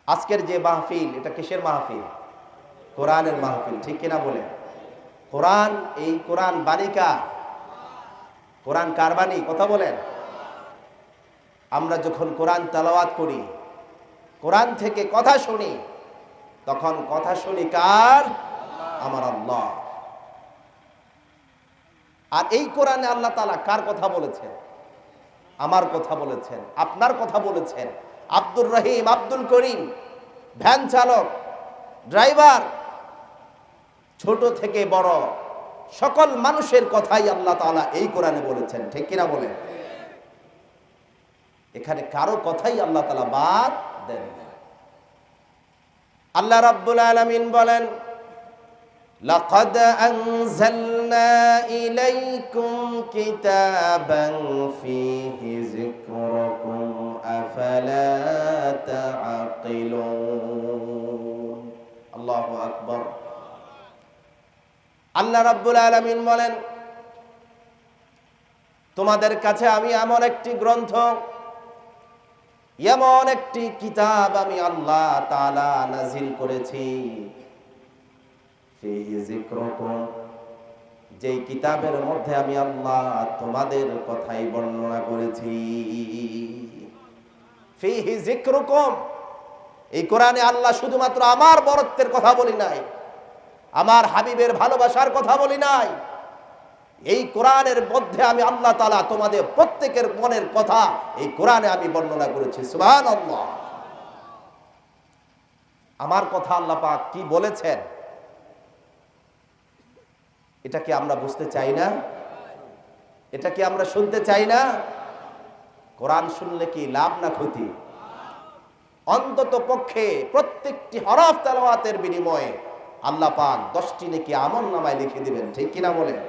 আজকের যে মাহফিল, এটা কিসের মাহফিল? কোরআনের মাহফিল, ঠিক কিনা বলে? কোরআন, এই কোরআন বাণিকা, কোরআন কার বাণী? কথা বলেন। আমরা যখন কোরআন তেলাওয়াত করি, কোরআন থেকে কথা শুনি, তখন কথা শুনি কার? আমার আল্লাহ। আর এই কোরআনে আল্লাহ তাআলা কার কথা বলেছেন? আমার কথা বলেছেন, আপনার কথা বলেছেন। আব্দুর রহিম, আব্দুল করিম, ভ্যান চালক, ড্রাইভার, ছোট থেকে বড় সকল মানুষের কথাই আল্লাহ তাআলা এই কোরআনে বলেছেন, ঠিক কিনা বলেন? এখানে কারো কথাই আল্লাহ তাআলা বাদ দেন না। আল্লাহ রাব্বুল আলামিন বলেন, লাকাদ আনজালনা ইলাইকুম কিতাবান ফীহি যিকরুকুম আফালা তাআকিলুন। আল্লাহু আকবার। আল্লাহ রাব্বুল আলামিন বলেন, তোমাদের কাছে আমি এমন একটি গ্রন্থ, এমন একটি কিতাব আমি আল্লাহ তাআলা নাজিল করেছি, ফীহি যিকরুকুম, যেই কিতাবের মধ্যে আমি আল্লাহ তোমাদের কথাই বর্ণনা করেছি। ফীহি যিকরুকুম, এই কোরআনে আল্লাহ শুধুমাত্র আমার বরত্বের কথা বলি নাই, আমার হাবিবের ভালোবাসার কথা বলি নাই। এই কোরআনের মধ্যে আমি আল্লাহ তাআলা তোমাদের প্রত্যেকের মনের কথা এই কোরআনে আমি বর্ণনা করেছি। সুবহানাল্লাহ। আমার কথা আল্লাহ পাক কি বলেছেন, এটা কি আমরা বুঝতে চাই না? এটা কি আমরা শুনতে চাই না? কোরআন শুনলে কি লাভ না ক্ষতি? অন্তত পক্ষে প্রত্যেকটি হরফ তেলাওয়াতের বিনিময়ে আল্লাহ পাক 10টি নেকি আমলনামায় লিখে দিবেন, ঠিক কিনা বলেন?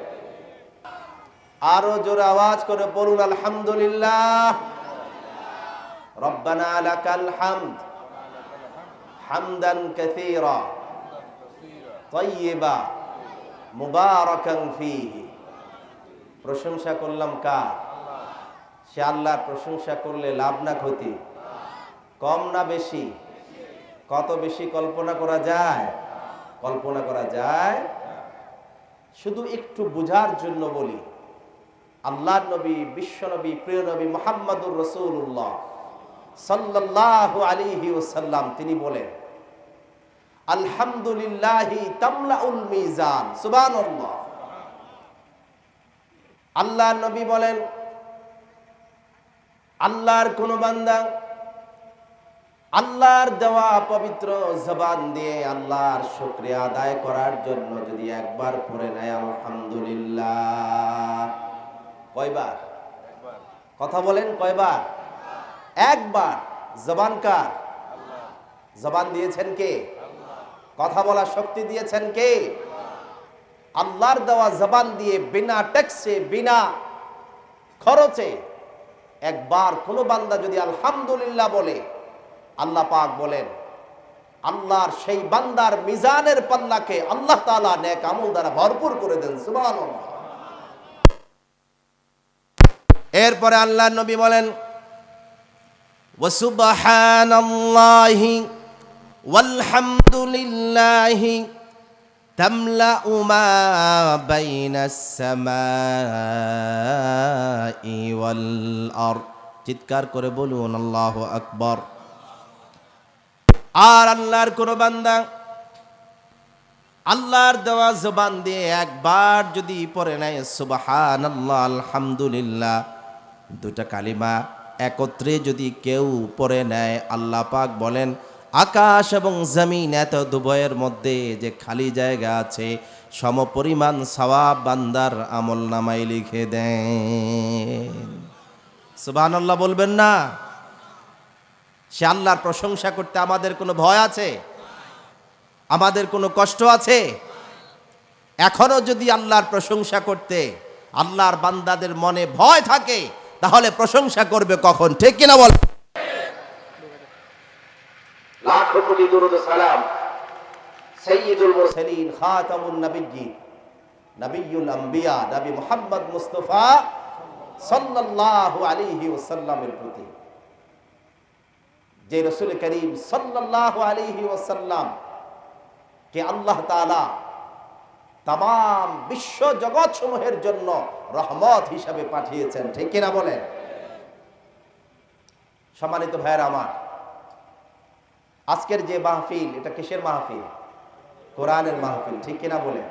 আরো জোরে আওয়াজ করে বলুন আলহামদুলিল্লাহ। রব্বানা লাকাল হামদ হামদান কাসীরা তাইয়্যিবা মুবারাকান ফীহি। প্রশংসা করলাম কার? সে আল্লাহর প্রশংসা করলে লাভ না ক্ষতি? কম না বেশি? কত বেশি কল্পনা করা যায়? কল্পনা করা যায়। শুধু একটু বুঝার জন্য বলি, আল্লাহর নবী, বিশ্ব নবী, প্রিয় নবী মুহাম্মদুর রাসূলুল্লাহ সাল্লাল্লাহু আলাইহি ওয়াসাল্লাম তিনি বলেন, আলহামদুলিল্লাহি তামলাউল মিজান। সুবহানাল্লাহ। আল্লাহর নবী বলেন, আল্লাহর কোন বান্দা আল্লাহর দেওয়া পবিত্র জবান দিয়ে আল্লাহর শুকরিয়া আদায় করার জন্য যদি একবার পড়ে নেয় আলহামদুলিল্লাহ, কয়বার? কথা বলেন, কয়বার? একবার। জবান কার? জবান দিয়েছেন কে? কথা বলার শক্তি দিয়েছেন কে? আল্লাহর দেওয়া জবান দিয়ে বিনা ট্যাক্সে, বিনা খরচে একবার কোন বান্দা যদি আলহামদুলিল্লাহ বলে, আল্লাহ পাক বলেন আল্লাহর সেই বান্দার মিজানের পাল্লাকে আল্লাহ তাআলা নেক আমল দ্বারা ভরপুর করে দেন। সুবহানাল্লাহ। এরপরে আল্লাহর নবী বলেন, ওয়া সুবহানাল্লাহি ওয়ালহামদুলিল্লাহি তামলাউ মা বাইনাস সামাই ওয়াল আরদ। চিৎকার করে বলুন আল্লাহু আকবার। আর আল্লাহর কোন বান্দা আল্লাহর দেওয়া জবান দিয়ে একবার যদি পড়ে নেয় সুবহানাল্লাহ, আলহামদুলিল্লাহ, দুটা কালিমা একত্রে যদি কেউ পড়ে নেয়, আল্লাহ পাক বলেন আকাশ এবং জমিন এত দুভয়ের মধ্যে যে খালি জায়গা আছে সমপরিমাণ সওয়াব বান্দার আমলনামায় লিখে দেন। সুবহানাল্লাহ বলবেন না? সে আল্লাহর প্রশংসা করতে আমাদের কোনো ভয় আছে? আমাদের কোনো কষ্ট আছে? এখনো যদি আল্লাহর প্রশংসা করতে আল্লাহর বান্দাদের মনে ভয় থাকে, তাহলে প্রশংসা করবে কখন? ঠিক কিনা বল? লাখো কোটি দরুদ সালাম সাইয়্যিদুল মুরসালিন খাতামুন নবিয়্যিন নবিয়্যুল আম্বিয়া নবী মুহাম্মদ মুস্তাফা সাল্লাল্লাহু আলাইহি ওয়াসাল্লামের প্রতি, যে রাসূল করিম সাল্লাল্লাহু আলাইহি ওয়াসাল্লাম কে আল্লাহ তাআলা তাম বিশ্ব জগৎ সমূহের জন্য রহমত হিসাবে পাঠিয়েছেন, ঠিক কিনা বলেন? সম্মানিত ভাইয়েরা আমার, আজকের যে মাহফিল, এটা কিসের মাহফিল? কোরআনের মাহফিল, ঠিক কিনা বলেন?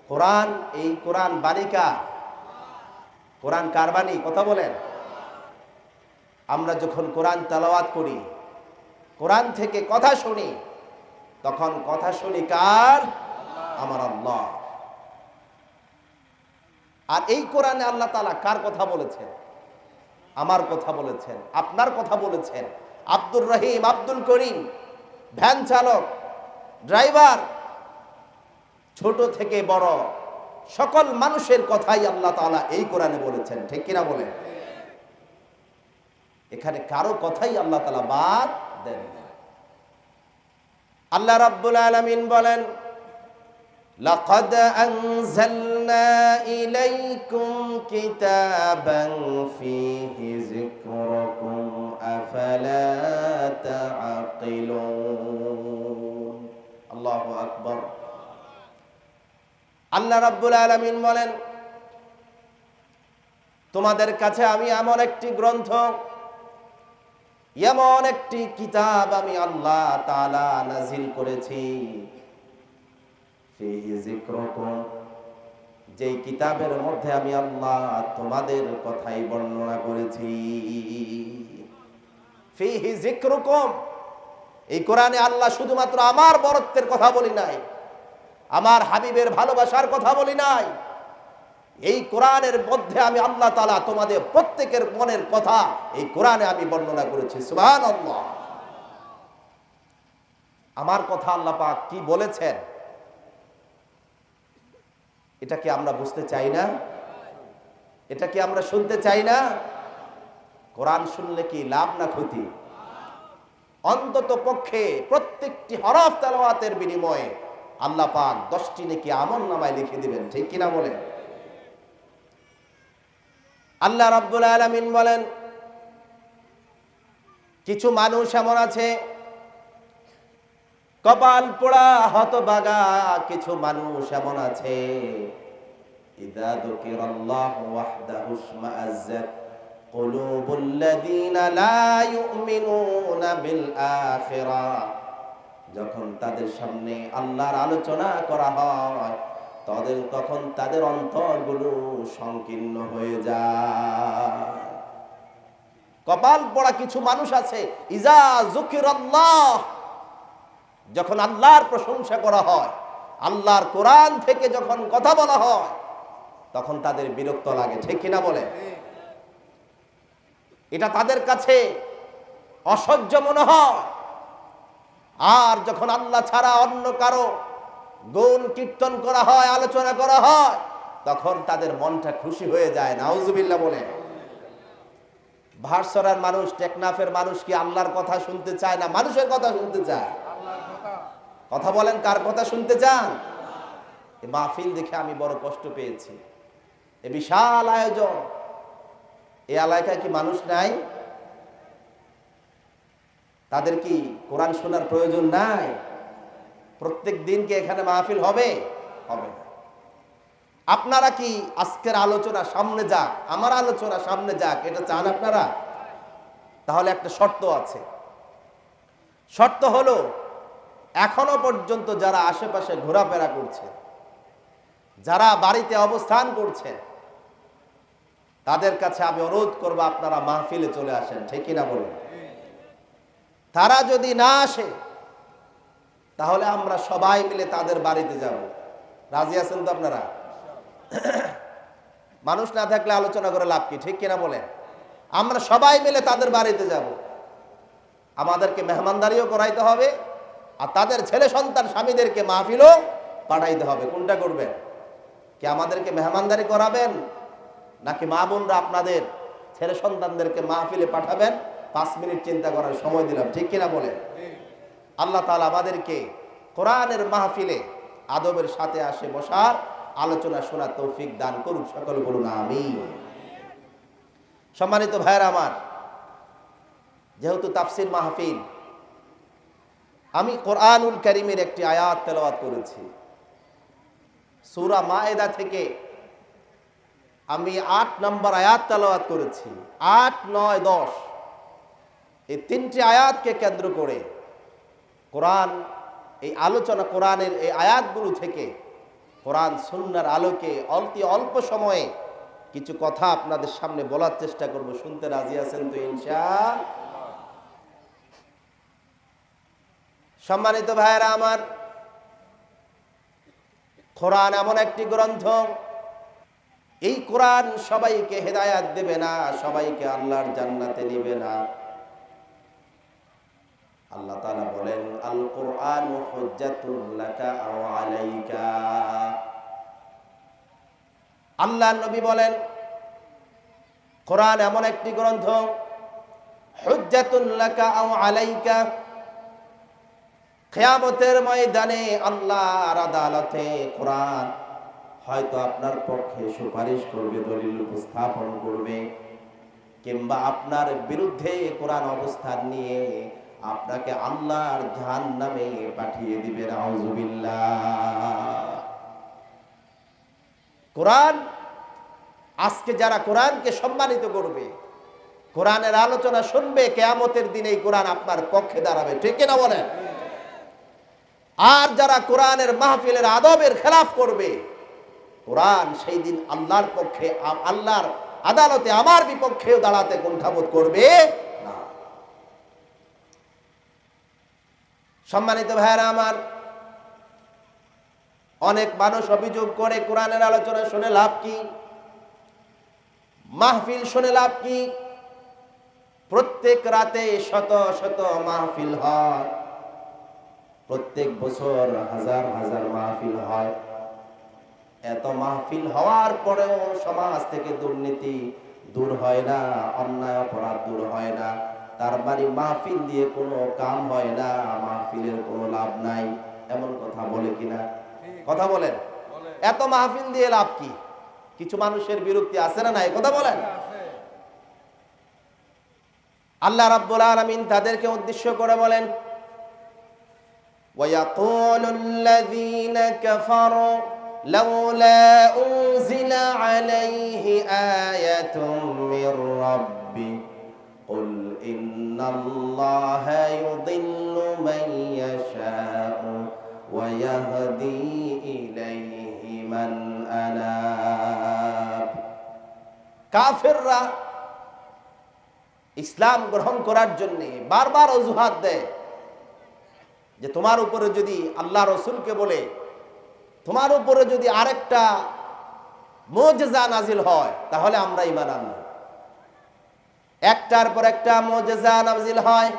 কোরআন, এই কোরআন বাণিকা, কোরআন কার বাণী? কথা বলেন। আমরা যখন কোরআন তেলাওয়াত করি, কোরআন থেকে কথা শুনি, তখন কথা শুনি কার? আমার আল্লাহ। আর এই কোরআনে আল্লাহ তাআলা কার কথা বলেছেন? আমার কথা বলেছেন, আপনার কথা বলেছেন। আব্দুর রহিম, আব্দুল করিম, ভ্যান চালক, ড্রাইভার, ছোট থেকে বড় সকল মানুষের কথাই আল্লাহ তাআলা এই কোরআনে বলেছেন, ঠিক কিনা বলেন? এখানে কারো কথাই আল্লাহ তাআলা বাদ দেন না। আল্লাহ রাব্বুল আলামিন বলেন, লাকাদ আনজালনা ইলাইকুম কিতাবান ফীহি যিকরুকুম আফালা তাআকিলুন। আল্লাহু আকবার। আল্লাহ রাব্বুল আলামিন বলেন, তোমাদের কাছে আমি এমন একটি গ্রন্থ, এমন একটি কিতাব আমি আল্লাহ তাআলা নাজিল করেছি, ফীহি যিকরুকুম, যেই কিতাবের মধ্যে আমি আল্লাহ তোমাদের কথাই বর্ণনা করেছি। ফীহি যিকরুকুম, এই কোরআনে আল্লাহ শুধুমাত্র আমার বরত্বের কথা বলি নাই, আমার হাবিবের ভালোবাসার কথা বলি নাই। এই কোরআনের মধ্যে আমি আল্লাহ তাআলা তোমাদের প্রত্যেকের মনের কথা এই কোরআনে আমি বর্ণনা করেছি। সুবহানাল্লাহ। আমার কথা আল্লাহ পাক কি বলেছেন, এটা কি আমরা বুঝতে চাই না? এটা কি আমরা শুনতে চাই না? কোরআন শুনলে কি লাভ না ক্ষতি? অন্তত পক্ষে প্রত্যেকটি হরফ তেলাওয়াতের বিনিময়ে আল্লাহ পাক 10টি নেকি আমলনামায় লিখে দিবেন, ঠিক কিনা বলেন? আল্লাহ রাব্বুল আলামিন বলেন, কিছু মানুষ এমন আছে কপাল পোড়া হতভাগা, কিছু মানুষ এমন আছে ইযা যুকিরাল্লাহু ওয়াহদাহু ইশমাআজ্জাত কুলুবুল লাযীনা লা ইউমিনুনা বিল আখিরাহ, যখন তাদের সামনে আল্লাহর আলোচনা করা হয় তখন তাদের অন্তরগুলো সংকীর্ণ হয়ে যায়। কপাল পোড়া কিছু মানুষ আছে, ইযা যুকিরাল্লাহ, যখন আল্লাহর প্রশংসা করা হয়, আল্লাহর কোরআন থেকে যখন কথা বলা হয়, তখন তাদের বিরক্ত লাগে, ঠিক কিনা বলে? এটা তাদের কাছে অসহ্য মনে হয়। আর যখন আল্লাহ ছাড়া অন্য কারো গুণ কীর্তন করা হয়, আলোচনা করা হয়, তখন তাদের মনটা খুশি হয়ে যায়। নাউজুবিল্লাহ বলে। ভারসরার মানুষ, টেকনাফের মানুষ কি আল্লাহর কথা শুনতে চায় না মানুষের কথা শুনতে চায়? কথা বলেন, কার কথা শুনতে চান? এই মাহফিল দেখে আমি বড় কষ্ট পেয়েছি। এ বিশাল আয়োজন, এই এলাকায় কি মানুষ নাই? তাদের কি কোরআন শোনার প্রয়োজন নাই? প্রত্যেক দিন কি এখানে মাহফিল হবে? হবে না। আপনারা কি আজকের আলোচনা সামনে যাক, আমার আলোচনা সামনে যাক, এটা চান আপনারা? তাহলে একটা শর্ত আছে। শর্ত হলো, এখনো পর্যন্ত যারা আশেপাশে ঘোরাফেরা করছে, যারা বাড়িতে অবস্থান করছে, তাদের কাছে আমি অনুরোধ করব আপনারা মাহফিলে চলে আসেন, ঠিক কিনা বলুন? তারা যদি না আসে তাহলে আমরা সবাই মিলে তাদের বাড়িতে যাব। রাজি আছেন তো আপনারা? মানুষ না থাকলে আলোচনা করে লাভ কি, ঠিক কিনা বলেন? আমরা সবাই মিলে তাদের বাড়িতে যাব। আমাদেরকে মেহমানদারিও করাইতে হবে, আর তাদের ছেলে সন্তান স্বামীদেরকে মাহফিলও পাঠাইতে হবে। কোনটা করবেন? কি আমাদেরকে মেহমানদারি করাবেন, নাকি মা বোনরা আপনাদের ছেলে সন্তানদেরকে মাহফিলে পাঠাবেন? 5 মিনিট চিন্তা করার সময় দিলাম, ঠিক কিনা বলেন? আল্লাহ তাআলা আমাদেরকে কোরআনের মাহফিলে আদবের সাথে আসে বসার, আলোচনা শোনার তৌফিক দান করুন। সকল বলুন আমিন। সম্মানিত ভাইয়েরা আমার, যেহেতু তাফসির মাহফিল, আমি কোরআনুল কারীমের একটি আয়াত তেলাওয়াত করেছি। সূরা মায়েদা থেকে আমি 8 নম্বর আয়াত তেলাওয়াত করেছি। 8, 9, 10 এই তিনটি আয়াতকে কেন্দ্র করে কোরআন, এই আলোচনা, কোরআনের এই আয়াতগুলো থেকে কোরআন সুন্নাহর আলোকে অল্প সময়ে কিছু কথা আপনাদের সামনে বলার চেষ্টা করব। শুনতে রাজি আছেন তো ইনশাআল্লাহ? সম্মানিত ভাইয়েরা আমার, কোরআন এমন একটি গ্রন্থ, এই কোরআন সবাইকে হেদায়াত দেবে না, সবাইকে আল্লাহর জান্নাতে নেবে না। আল্লাহ তাআলা বলেন, আল কোরআনু হুজ্জাতুল লাকা আও আলাইকা। আল্লাহর নবী বলেন, কোরআন এমন একটি গ্রন্থ, হুজ্জাতুল লাকা আও আলাইকা, কিয়ামতের ময়দানে আল্লাহর আদালতে কোরআন হয়তো আপনার পক্ষে সুপারিশ করবে, দলিল উপস্থাপন করবে, কিংবা আপনার বিরুদ্ধে কোরআন অবস্থান নিয়ে আপনাকে আল্লাহর জাহান্নামে পাঠিয়ে দিবে। নাউজুবিল্লাহ। কোরআন, আজকে যারা কোরআনকে সম্মানিত করবে, কোরআনের আলোচনা শুনবে, কিয়ামতের দিনে এই কোরআন আপনার পক্ষে দাঁড়াবে। ঠিক কিনা বলেন? আর যারা কোরআনের মাহফিলের আদবের খেলাফ করবে, কোরআন সেই দিন আল্লাহর পক্ষে, আল্লাহর আদালতে আমার বিপক্ষেও দাঁড়াতে কুণ্ঠাবোধ করবে না। সম্মানিত ভাইয়েরা আমার, অনেক মানুষ অভিযোগ করে কোরআনের আলোচনা শুনে লাভ কি, মাহফিল শুনে লাভ কি? প্রত্যেক রাতে শত শত মাহফিল হয়, প্রত্যেক বছর হাজার হাজার মাহফিল হয়। এত মাহফিল হওয়ার পরেও সমাজ থেকে দুর্নীতি দূর হয় না, অন্যায় অপরাধ দূর হয় না। তার মানে মাহফিল দিয়ে কোনো কাম হয় না, মাহফিলের কোনো লাভ নাই। এমন কথা বলে কিনা? কথা বলেন। এত মাহফিল দিয়ে লাভ কি? কিছু মানুষের বিরক্তি আছে না নাই? কথা বলেন। আল্লাহ রাব্বুল আলামিন তাদেরকে উদ্দেশ্য করে বলেন, وَيَقُولُ الَّذِينَ كَفَرُوا لَوْلَا أُنزِلَ عَلَيْهِ آيَةٌ مِّن رَّبِّهِ قُلْ إِنَّ اللَّهَ يُضِلُّ مَن يَشَاءُ وَيَهْدِي إِلَيْهِ مَنْ أَنَابَ। কাফেররা ইসলাম গ্রহণ করার জন্য বারবার অজুহাত দেয় যে তোমার উপরে যদি আল্লাহ রসুলকে বলে, তোমার উপরে যদি আরেকটা মুজিজা নাজিল হয় তাহলে আমরা ঈমান আনব। একটার পর একটা মুজিজা নাজিল হয়,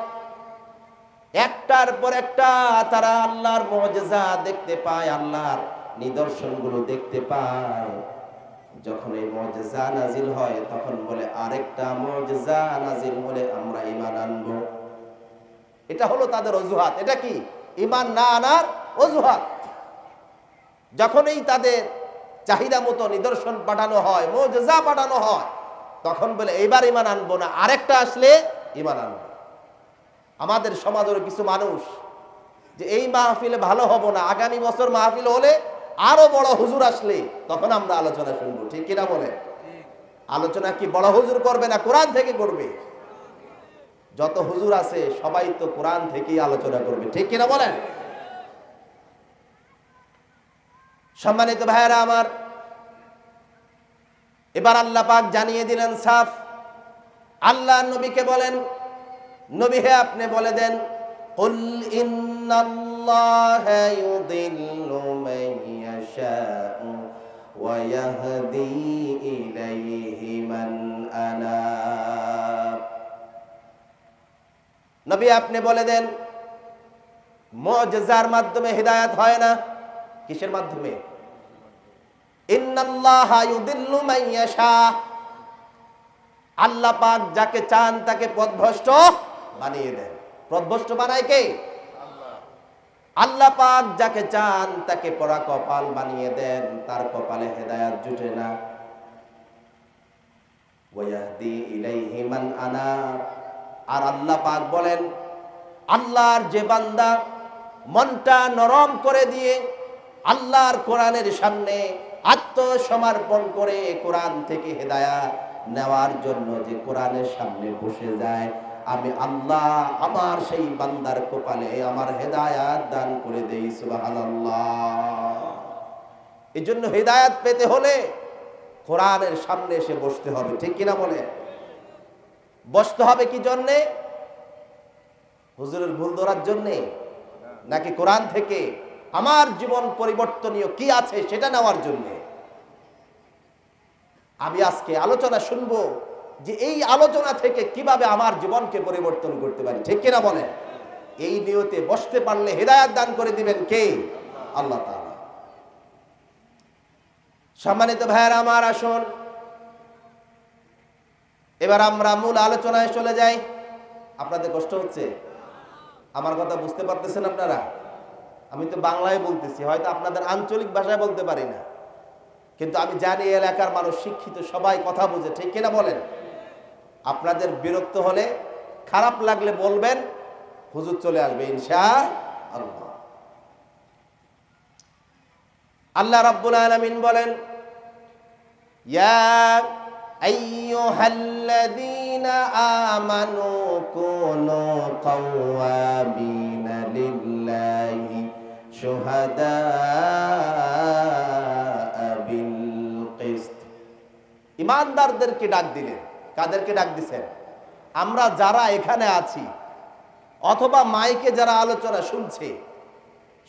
একটার পর একটা তারা আল্লাহর মুজিজা দেখতে পায়, আল্লাহর নিদর্শনগুলো দেখতে পায়। যখন এই মুজিজা নাজিল হয় তখন বলে আরেকটা মুজিজা নাজিল হলে আমরা ঈমান আনব। এটা হলো তাদের অজুহাত। এটা কি? ঈমান না আনার অজুহাত। যখনই তাদের চাহিদা মতো নিদর্শন পাঠানো হয়, মুজিজা পাঠানো হয়, তখন বলে এইবার ঈমান আনবো না, আরেকটা আসলে ঈমান আনবো। আমাদের সমাজের কিছু মানুষ যে এই মাহফিলে ভালো হবো না, আগামী বছর মাহফিল হলে আরো বড় হুজুর আসলে তখন আমরা আলোচনা শুনবো। ঠিক কিনা বলে? আলোচনা কি বড় হুজুর করবে না কোরআন থেকে করবে? যত হুজুর আছে সবাই তো কোরআন থেকেই আলোচনা করবে। ঠিক কিনা বলেন? সম্মানিত ভাইয়েরা আমার, এবার আল্লাহ পাক জানিয়ে দিলেন সাফ। আল্লাহ নবীকে বলেন, নবী হে আপনি বলে দেন, কুল ইন্নাল্লাহা ইউদিল্লু মান ইয়াশাউ ওয়া ইয়াহদি ইলাইহি মান আনাব। নবী আপনি বলে দেন, মুজিজার মাধ্যমে হিদায়াত হয় না। কিসের মাধ্যমে? ইন্নাল্লাহা ইউদিল্লু মান ইয়াশা। আল্লাহ পাক যাকে চান তাকে পথভ্রষ্ট বানিয়ে দেন। পথভ্রষ্ট বানায় কে? আল্লাহ। আল্লাহ পাক যাকে চান তাকে পোড়া কপাল বানিয়ে দেন, তার কপালে হেদায়েত জুটে না। ওয়া ইয়াহদি ইলাইহি মান আনাব। আর আল্লাহ পাক বলেন, আল্লাহর যে বান্দা মনটা নরম করে দিয়ে আল্লাহর কোরআনের সামনে আত্মসমর্পণ করে কোরআন থেকে হেদায়েত নেওয়ার জন্য যে কোরআনের সামনে বসে যায়, আমি আল্লাহ আমার সেই বান্দার কপালে আমার হেদায়েত দান করে দেই। সুবহানাল্লাহ। এই জন্য হেদায়েত পেতে হলে কোরআনের সামনে এসে বসতে হবে, ঠিক কিনা বলে? বসতে হবে কি জন্যে? হুজুরের ভুল ধরার জন্যে, নাকি কোরআন থেকে আমার জীবন পরিবর্তনীয় কি আছে সেটা নেওয়ার জন্যে? আমি আজকে আলোচনা শুনবো যে এই আলোচনা থেকে কিভাবে আমার জীবনকে পরিবর্তন করতে পারি, ঠিক কিনা বলেন? এই নিয়তে বসতে পারলে হেদায়েত দান করে দিবেন কে? আল্লাহ তাআলা। সম্মানিত ভাইয়েরা আমার, আসুন এবার আমরা মূল আলোচনায় চলে যাই। আপনাদের কষ্ট হচ্ছে? আমার কথা বুঝতে পারতেছেন আপনারা? আমি তো বাংলায় বলতেছি, হয়তো আপনাদের আঞ্চলিক ভাষায় বলতে পারি না, কিন্তু আমি জানি এলাকার মানুষ শিক্ষিত, সবাই কথা বুঝে, ঠিক কিনা বলেন? আপনাদের বিরক্ত হলে, খারাপ লাগলে বলবেন, হুজুর চলে আসবে ইনশাআল্লাহ। আল্লাহ রাব্বুল আলামিন বলেন, ইয়া আইয়ুহাল্লাযীনা আমানু কুনু কাওয়ামিনা লিল্লাহি শুহাদাআ বিল কিসত। ঈমানদারদেরকে ডাক দিলেন। কাদেরকে ডাক দিছেন? আমরা যারা এখানে আছি অথবা মাইকে যারা আলোচনা শুনছে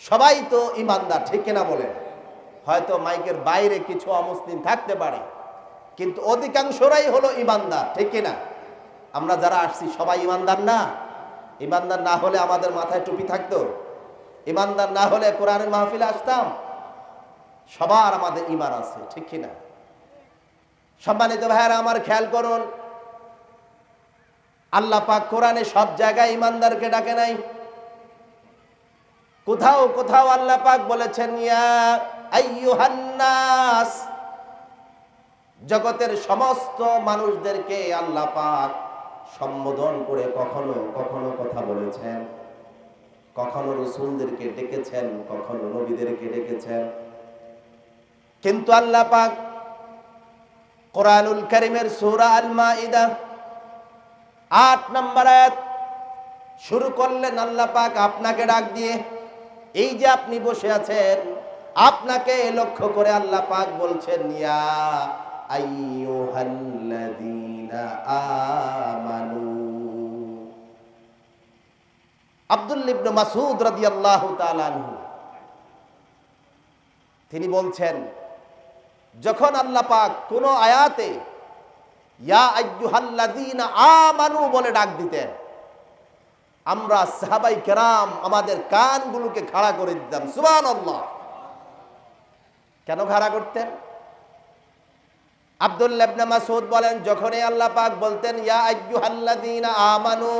সবাই তো ঈমানদার, ঠিক কিনা বলেন? হয়তো মাইকের বাইরে কিছু অমুসলিম থাকতে পারে, কিন্তু অধিকাংশরাই হলো ঈমানদার, ঠিক কিনা? আমরা যারা আসছি সবাই ঈমানদার না? ঈমানদার না হলে আমাদের মাথায় টুপি থাকতো? ঈমানদার না হলে কোরআনের মাহফিলে আসতাম? সবার আমাদের ঈমান আছে, ঠিক কিনা? সম্মানিত ভাইয়েরা আমার, খেয়াল করুন, আল্লাহ পাক কোরআনে সব জায়গায় ঈমানদারকে ডাকে নাই। কোথাও কোথাও আল্লাহ পাক বলেছেন ইয়া আইয়ুহান নাস, জগতের সমস্ত মানুষদেরকে আল্লাহ পাক সম্বোধন করে কখনো কখনো কথা বলেছেন, কখনো রাসূলদেরকে ডেকেছেন, কখনো নবীদেরকে ডেকেছেন। কিন্তু আল্লাহ পাক কোরআনুল কারীমের সূরা আল মাইদা ৮ নম্বর আয়াত শুরু করলেন আল্লাহ পাক আপনাকে ডাক দিয়ে। এই যে আপনি বসে আছেন, আপনাকে লক্ষ্য করে আল্লাহ পাক বলছেন ইয়া আইয়ুহাল্লাযীনা আমানু। আব্দুল্লাহ ইবনে মাসউদ রাদিয়াল্লাহু তাআলা আনহু তিনি বলছেন, যখন আল্লাহ পাক কোন আয়াতে ইয়া আইয়ুহাল্লাযীনা আমানু বলে ডাক দিতেন, আমরা সাহাবায়ে কেরাম আমাদের কানগুলোকে খাড়া করে দিতাম। সুবহানাল্লাহ। কেন খাড়া করতেন? আব্দুল্লাহ ইবনে মাসউদ বলেন, যখনই আল্লাহ পাক বলতেন ইয়া আইয়ুহাল্লাযীনা আমানু,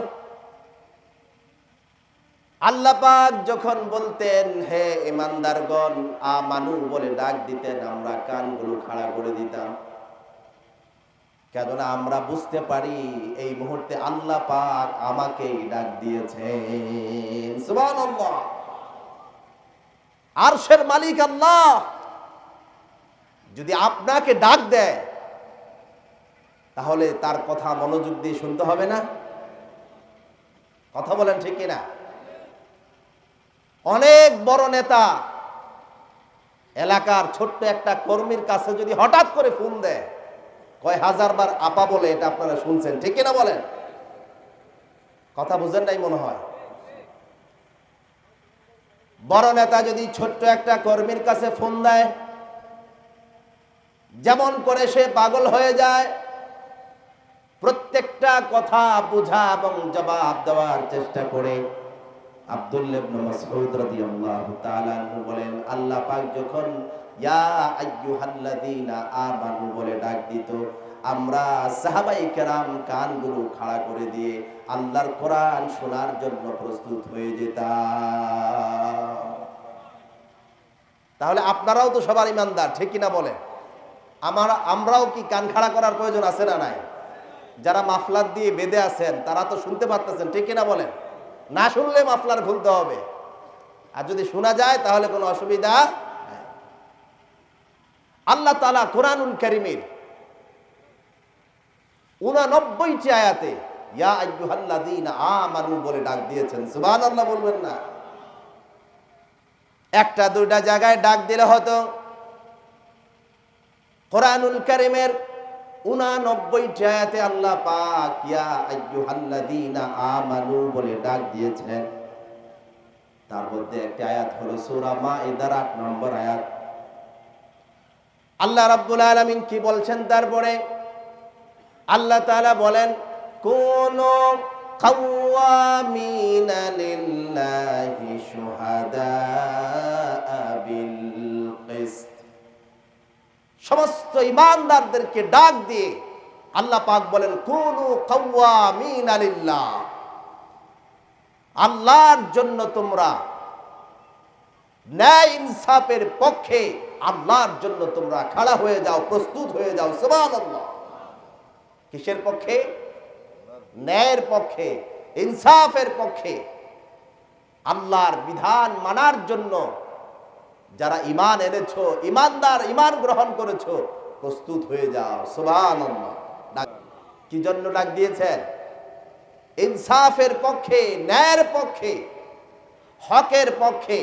আল্লাহ পাক যখন বলতেন হে ঈমানদারগণ আমানু বলে ডাক দিতেন, আমরা কানগুলো খাড়া করে দিতাম। কেননা আমরা বুঝতে পারি এই মুহূর্তে আল্লাহ পাক আমাকেই ডাক দিয়েছেন। সুবহানাল্লাহ। আরশের মালিক আল্লাহ যদি আপনাকে ডাক দেয় তাহলে তার কথা মনোযোগ দিয়ে শুনতে হবে না? কথা বলেন ঠিক কিনা? অনেক বড় নেতা এলাকার ছোট্ট একটা কর্মীর কাছে যদি হঠাৎ করে ফোন দেয়, কয় হাজারবার আপা বলে, এটা আপনারা শুনছেন, ঠিক কিনা বলেন? কথা বুঝেন নাই মনে হয়। বড় নেতা যদি ছোট্ট একটা কর্মীর কাছে ফোন দেয়, যেমন করে সে পাগল হয়ে যায়, প্রত্যেকটা কথা বোঝা এবং জবাব দেওয়ার চেষ্টা করে। আব্দুল্লাহ ইবনে মাসউদ রাদিয়াল্লাহু তাআলা আনহু বলেন, আল্লাহ পাক যখন ইয়া আইয়ুহাল্লাযীনা আমানু বলে ডাক দিত, আমরা সাহাবায়ে কেরাম কানগুলো খাড়া করে দিয়ে আল্লাহর কোরআন শোনার জন্য প্রস্তুত হয়ে যেতাম। তাহলে আপনারাও তো সবার ঈমানদার, ঠিক কিনা বলেন? আমরাও কি কান খাড়া করার প্রয়োজন আছে না নাই? যারা মাফলার দিয়ে বেঁধে আছেন তারা তো শুনতে পারতেছেন, ঠিক কিনা বলেন? না শুনলে মাফলার খুলতে হবে, আর যদি শোনা যায় তাহলে কোনো অসুবিধা নাই। আল্লাহ তাআলা কোরআনুল কারীমের 89টি আয়াতে ইয়া আইয়ুহাল্লাযীনা আমানু বলে ডাক দিয়েছেন। সুবহানাল্লাহ বলবেন না? একটা দুইটা জায়গায় ডাক দিলে হতো। কোরআনুল কারীমের 89টি আয়াতে আল্লাহ পাক ইয়া আইয়ুহাল্লাযীনা আমানু বলে ডাক দিয়েছেন। তার মধ্যে একটা আয়াত হলো সূরা মাইদার 8 নম্বর আয়াত। আল্লাহ রাব্বুল আলামিন কি বলছেন? তারপরে আল্লাহ তাআলা বলেন, কুনু কাওয়ামিনা লিল্লাহি শুহাদা বিল কিসত। সমস্ত ঈমানদারদেরকে ডাক দিয়ে আল্লাহ পাক বলেন, কুনু কাওয়ামিনা লিল্লাহ, আল্লাহর জন্য তোমরা ন্যায় ইনসাফের পক্ষে, আল্লাহর জন্য তোমরা খাড়া হয়ে যাও, প্রস্তুত হয়ে যাও। সুবহানাল্লাহ। কিসের পক্ষে? ন্যায়ের পক্ষে, ইনসাফের পক্ষে, আল্লাহর বিধান মানার জন্য যারা ঈমান এনেছো, ঈমানদার, ঈমান গ্রহণ করেছো, প্রস্তুত হয়ে যাও। সুবহানাল্লাহ। কি জন্য ডাক দিয়েছেন? ইনসাফের পক্ষে, ন্যায়ের পক্ষে, হকের পক্ষে,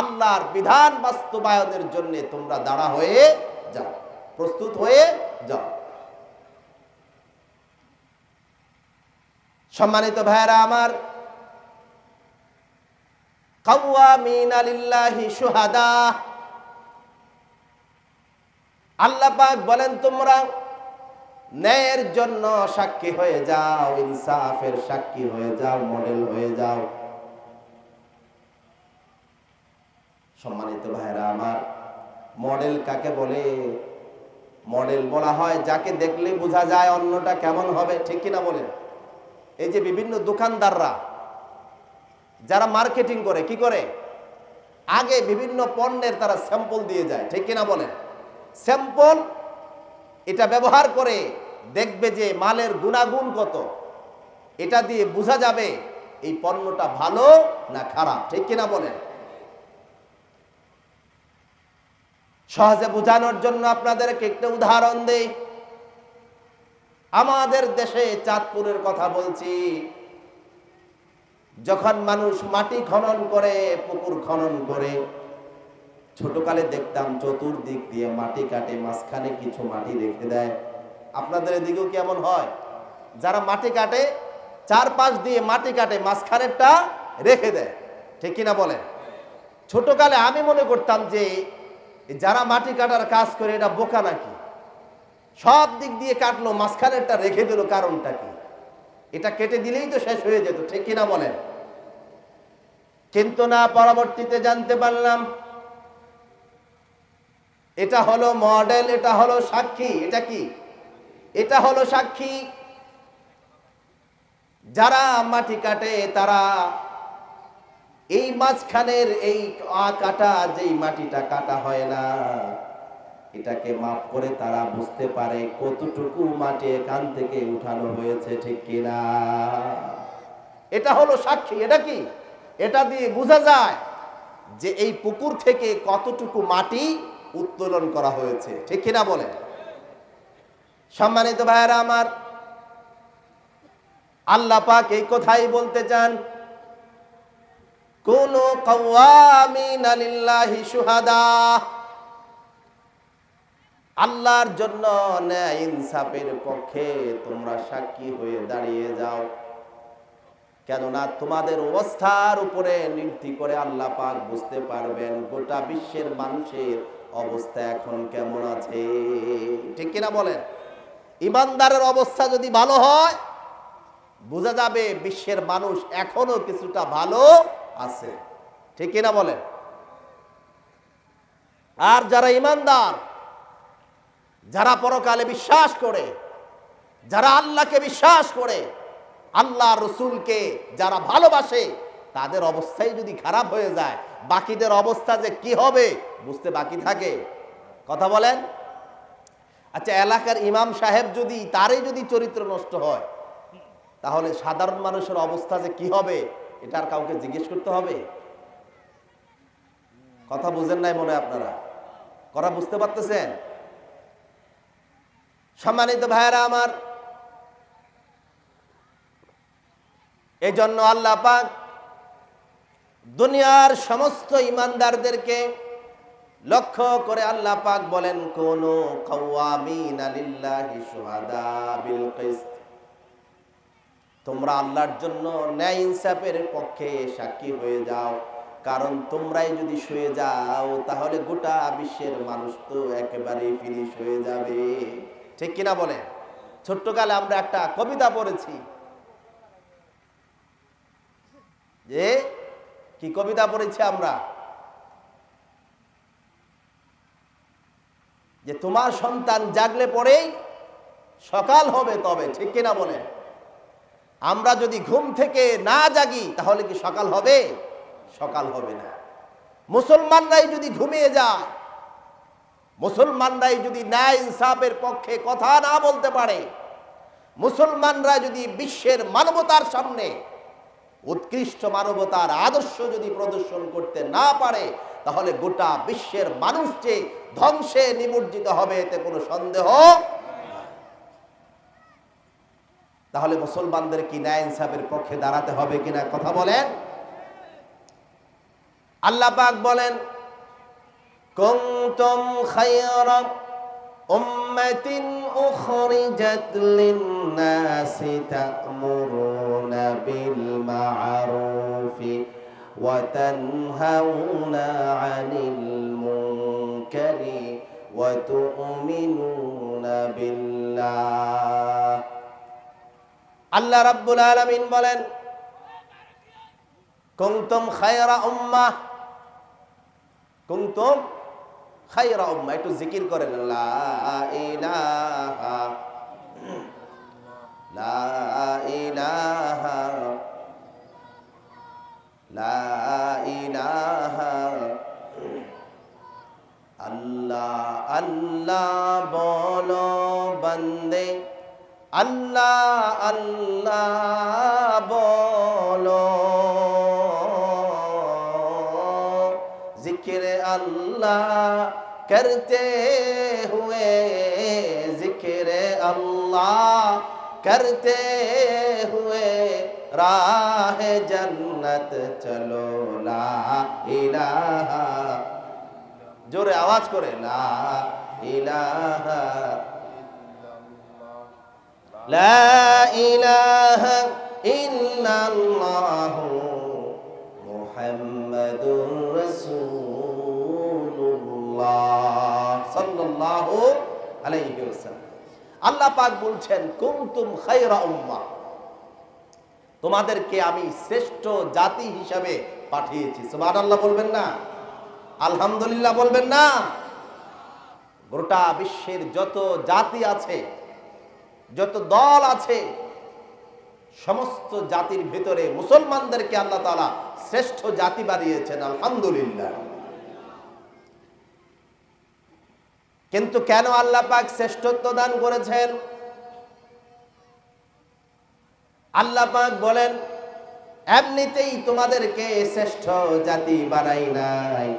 আল্লাহর বিধান বাস্তবায়নের জন্য তোমরা দাঁড়া হয়ে যাও, প্রস্তুত হয়ে যাও। সম্মানিত ভাইরা আমার, কাওয়ামিনা লিল্লাহি শুহাদা, আল্লাহ পাক বলেন তোমরা ন্যায়ের জন্য সাক্ষী হয়ে যাও, ইনসাফের সাক্ষী হয়ে যাও, মডেল হয়ে যাও। সম্মানিত ভাইরা আমার, মডেল কাকে বলে? মডেল বলা হয় যাকে দেখলে বোঝা যায় অন্যটা কেমন হবে, ঠিক কিনা বলেন? এই যে বিভিন্ন দোকানদাররা যারা মার্কেটিং করে, কি করে? আগে বিভিন্ন পণ্যের তারা স্যাম্পল দিয়ে যায়, ঠিক কিনা বলেন? স্যাম্পল এটা ব্যবহার করে দেখবে যে মালের গুণাগুণ কত, এটা দিয়ে বোঝা যাবে এই পণ্যটা ভালো না খারাপ, ঠিক কিনা বলেন? সহজে বোঝানোর জন্য আপনাদেরকে একটা উদাহরণ দেই। আমাদের দেশে চাঁদপুরের কথা বলছি, যখন মানুষ মাটি খনন করে, পুকুর খনন করে, ছোটকালে দেখতাম চতুর্দিক দিয়ে মাটি কাটে, মাঝখানে কিছু মাটি রেখে দেয়। আপনাদের এদিকেও কেমন হয়? যারা মাটি কাটে, চারপাশ দিয়ে মাটি কাটে, মাঝখানেরটা রেখে দেয়, ঠিক কিনা বলেন? ছোটকালে আমি মনে করতাম যে যারা মাটি কাটার কাজ করে এটা বোকা নাকি, সব দিক দিয়ে কাটলো, মাঝখানেরটা রেখে দিল, কারণটা কি? এটা কেটে দিলেই তো শেষ হয়ে যেত, ঠিক কিনা বলেন? কিন্তু না, পরবর্তীতে জানতে পারলাম এটা হলো মডেল, এটা হলো সাক্ষী। এটা কি? এটা হলো সাক্ষী। যারা মাটি কাটে তারা এই মাঝখানের এই কাটা, যেই মাটিটা কাটা হয় না, এটাকে মাপ করে তারা বুঝতে পারে কতটুকু মাটি এখান থেকে উঠানো হয়েছে, ঠিক কিনা? এটা হলো সাক্ষী। এটা কি? এটা দিয়ে বোঝা যায় যে এই পুকুর থেকে কতটুকু মাটি উত্তোলন করা হয়েছে, ঠিক কিনা বলে? সম্মানিত ভাইয়েরা আমার, আল্লাহ পাক এই কথাই বলতে চান, কুনু কাওয়ামিনা লিল্লাহি শুহাদা, আল্লাহর জন্য ন্যায় ইনসাফের পক্ষে তোমরা সাক্ষী হয়ে দাঁড়িয়ে যাও। কেননা তোমাদের অবস্থার উপরে নির্ভর করে আল্লাহ পাক বুঝতে পারবেন গোটা বিশ্বের মানুষের অবস্থা এখন কেমন আছে, ঠিক কিনা বলেন? ইমানদারের অবস্থা যদি ভালো হয়, বোঝা যাবে বিশ্বের মানুষ এখনো কিছুটা ভালো আছে, ঠিক কিনা বলেন? আর যারা ইমানদার, যারা পরকালে বিশ্বাস করে, যারা আল্লাহকে বিশ্বাস করে, আল্লাহ রসুলকে যারা ভালোবাসে, তাদের অবস্থাই যদি খারাপ হয়ে যায়, বাকিদের অবস্থা যে কি হবে বুঝতে বাকি থাকে? কথা বলেন। আচ্ছা, এলাকার ইমাম সাহেব যদি তারই যদি চরিত্র নষ্ট হয়, তাহলে সাধারণ মানুষের অবস্থা যে কি হবে এটা আর কাউকে জিজ্ঞেস করতে হবে? কথা বুঝেন নাই মনে হয় আপনারা? কথা বুঝতে পারতেছেন? সম্মানিত ভাইয়েরা আমার, এই জন্য আল্লাহ পাক দুনিয়ার সমস্ত ইমানদারদেরকে লক্ষ্য করে আল্লাহ পাক বলেন, কুনু কাওয়ামিনা লিল্লাহি শুহাদা বিল কিসত, তোমরা আল্লাহর জন্য ন্যায় ইনসাফের পক্ষে সাক্ষী হয়ে যাও। কারণ তোমরাই যদি শুয়ে যাও তাহলে গোটা বিশ্বের মানুষ তো একেবারে ফিনিশ হয়ে যাবে। ঠিক কিনা বলে? ছোট্টকালে আমরা একটা কবিতা পড়েছি, যে কি কবিতা পড়েছি আমরা, যে তোমার সন্তান জাগলে পরেই সকাল হবে তবে। ঠিক কিনা বলে? আমরা যদি ঘুম থেকে না জাগি তাহলে কি সকাল হবে? সকাল হবে না। মুসলমানরাই যদি ঘুমিয়ে যায়, মুসলমানরাই যদি ন্যায় ইনসাফের পক্ষে কথা না বলতে পারে, মুসলমানরা যদি বিশ্বের মানবতার সামনে উৎকৃষ্ট মানবতার আদর্শ যদি প্রদর্শন করতে না পারে, তাহলে গোটা বিশ্বের মানুষ যে ধ্বংসে নিমজ্জিত হবে এতে কোনো সন্দেহ। তাহলে মুসলমানদের কি ন্যায় ইনসাফের পক্ষে দাঁড়াতে হবে কিনা? কথা বলেন। আল্লাহ পাক বলেন, কুনতুম খায়রা উম্মাতিন উখরিজাত লিন-নাসি তা'মুরুনা বিল মা'রুফি ওয়া তানহাউনা 'আনিল মুনকারি ওয়া তু'মিনুনা বিল্লাহ। আল্লাহ রাব্বুল আলামিন বলেন, কুনতুম খায়রা উম্মাহ, কুনতুম খায়রা উম্মাহ। একটু জিকির করেন, লা ইলাহা লা ইলাহা লা ইলাহা আল্লাহ আল্লাহ বলো বন্দে, আল্লাহ আল্লাহ বলো, জিকিরে আল্লাহ করতে হুয়ে, জিকিরে আল্লাহ করতে হুয়ে রাহে জন্নত চলো, লা ইলাহা, জোরে আওয়াজ করে, লা ইলাহা লা ইলাহা ইল্লাল্লাহু মুহাম্মাদুর রাসূলুল্লাহ সাল্লাল্লাহু আলাইহি ওয়াসাল্লাম। আল্লাহ পাক বলছেন, কুনতুম খায়রা উম্মাহ, তোমাদেরকে আমি শ্রেষ্ঠ জাতি হিসাবে পাঠিয়েছি। সুবহানাল্লাহ বলবেন না? আলহামদুলিল্লাহ বলবেন না? গোটা বিশ্বের যত জাতি আছে, যত দল আছে, সমস্ত জাতির ভিতরে মুসলমানদেরকে আল্লাহ তাআলা শ্রেষ্ঠ জাতি বানিয়েছেন। আলহামদুলিল্লাহ। কিন্তু কেন আল্লাহ পাক শ্রেষ্ঠত্ব দান করেছেন? আল্লাহ পাক বলেন, এমনিতেই তোমাদেরকে শ্রেষ্ঠ জাতি বানাই নাই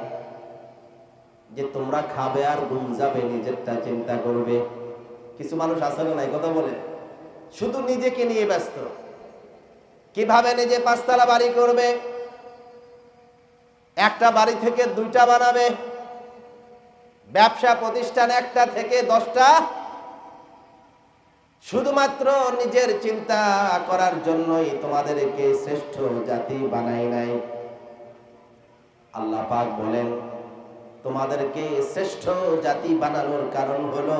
যে তোমরা খাবে আর ঘুম যাবে, নিজেরটা চিন্তা করবে। কিছু মানুষ আছে না, কথা বলে, শুধু নিজেকে নিয়ে ব্যস্ত। কিভাবে নিজে 5 তলা বাড়ি করবে, একটা বাড়ি থেকে 2টা বানাবে, ব্যবসা প্রতিষ্ঠান 1টা থেকে 10টা, শুধুমাত্র নিজের চিন্তা করার জন্যই তোমাদেরকে শ্রেষ্ঠ জাতি বানাই নাই। আল্লাহ পাক বলেন, তোমাদেরকে শ্রেষ্ঠ জাতি বানানোর কারণ হলো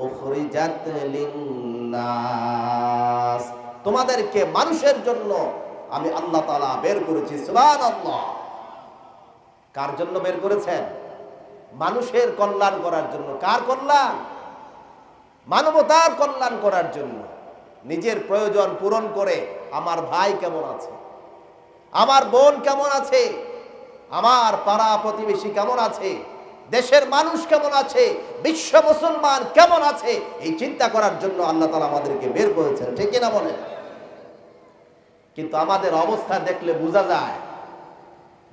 উখরিজাত লিন-নাস, তোমাদেরকে মানুষের জন্য আমি আল্লাহ তাআলা বের করেছি। সুবহানাল্লাহ। কার জন্য বের করেছেন? মানুষের কল্যাণ করার জন্য। কার কল্যাণ? মানবতার কল্যাণ করার জন্য। নিজের প্রয়োজন পূরণ করে আমার ভাই কেমন আছে, আমার বোন কেমন আছে, আমার পাড়া প্রতিবেশী কেমন আছে, দেশের মানুষ কেমন আছে, বিশ্ব মুসলমান কেমন আছে, এই চিন্তা করার জন্য আল্লাহ তাআলা আমাদেরকে বের করেছেন, ঠিক কিনা বলেন? কিন্তু আমাদের অবস্থা দেখলে বোঝা যায়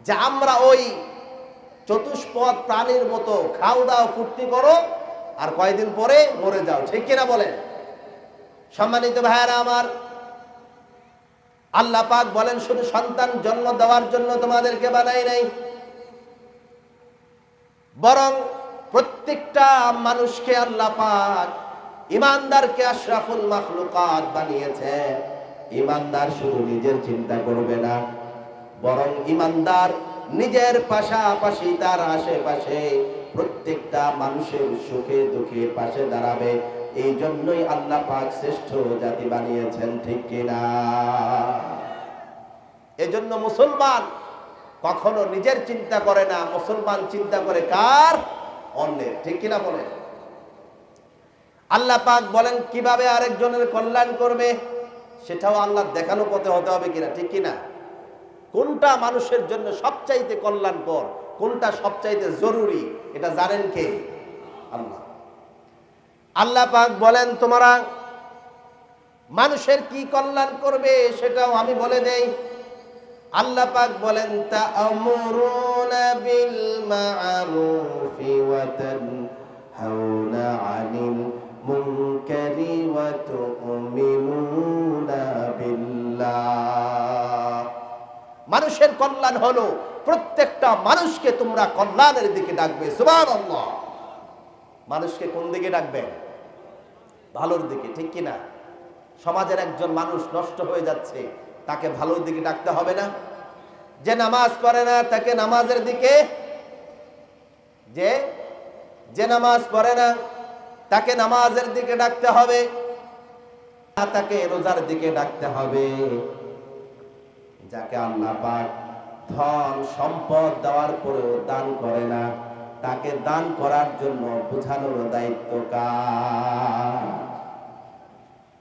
যে আমরা ওই চতুষ্পদ প্রাণীর মতো খাও দাও ফুর্তি করো আর কয়েকদিন পরে মরে যাও, ঠিক কিনা বলেন? সম্মানিত ভাইয়েরা আমার, আল্লাহ পাক বলেন শুধু সন্তান জন্ম দেওয়ার জন্য তোমাদেরকে বানাই নাই, বরং প্রত্যেকটা মানুষকে আল্লাহ পাক ইমানদারকে আশরাফুল মাখলুকাত বানিয়েছে। ইমানদার শুধু নিজের চিন্তা করবে না, বরং ইমানদার নিজের পাশাপাশি তার আশেপাশে প্রত্যেকটা মানুষের সুখে দুঃখে পাশে দাঁড়াবে। এই জন্যই আল্লাহ পাক শ্রেষ্ঠ জাতি বানিয়েছেন, ঠিক কিনা? এজন্য মুসলমান কখনো নিজের চিন্তা করে না, মুসলমান চিন্তা করে কার? অন্যের, ঠিক কিনা বলেন? আল্লাহ পাক বলেন কিভাবে আরেকজনের কল্যাণ করবে, সেটাও আল্লাহ দেখানো পথে হতে হবে কিনা, ঠিক কিনা? কোনটা মানুষের জন্য সবচাইতে কল্যাণকর, কোনটা সবচাইতে জরুরি, এটা জানেন কে? আল্লাহ। আল্লাহ পাক বলেন তোমরা মানুষের কি কল্যাণ করবে সেটাও আমি বলে দেই। আল্লাহ পাক বলেন তা'মুরুনা বিল মা'রুফি ওয়া তানহাউনা আনিল মুনকারি ওয়া তু'মিনুনা বিল্লাহ। মানুষের কল্যাণ হলো প্রত্যেকটা মানুষকে তোমরা কল্যাণের দিকে ডাকবে, সুবহানাল্লাহ। মানুষকে কোন দিকে ডাকবে? ভালোর দিকে, ঠিক কিনা? সমাজের একজন মানুষ নষ্ট হয়ে যাচ্ছে, তাকে ভালোর দিকে ডাকতে হবে না? যে নামাজ পড়ে না তাকে নামাজের দিকে, যে নামাজ পড়ে না তাকে নামাজের দিকে ডাকতে হবে, তাকে রোজার দিকে ডাকতে হবে। যাকে আল্লাহ পাক ধন সম্পদ দেওয়ার পরেও দান করে না, তাকে দান করার জন্য বোঝানোর দায়িত্ব কার?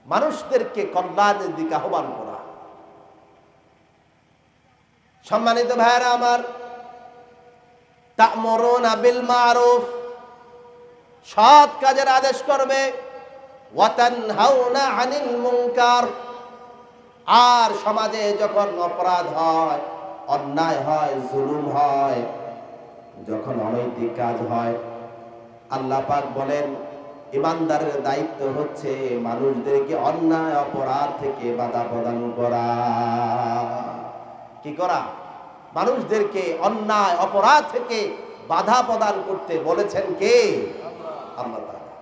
মানুষদেরকে কল্যাণের দিকে আহ্বান করা। সম্মানিত ভাইয়েরা আমার, তা'মুরুনা বিল মা'রুফ, সৎ কাজের আদেশ করবে, ওয়া তানহাউনা আনিল মুনকার, আর সমাজে যখন অপরাধ হয়, অন্যায় হয়, জুলুম হয়, যখন অনৈতিক কাজ হয়, আল্লাহ পাক বলেন ইমানদারের দায়িত্ব হচ্ছে মানুষদেরকে অন্যায় অপরাধ থেকে বাধা প্রদান করা। কি করা? মানুষদেরকে অন্যায় অপরাধ থেকে বাধা প্রদান করতে বলেছেন কে? আল্লাহ তাআলা।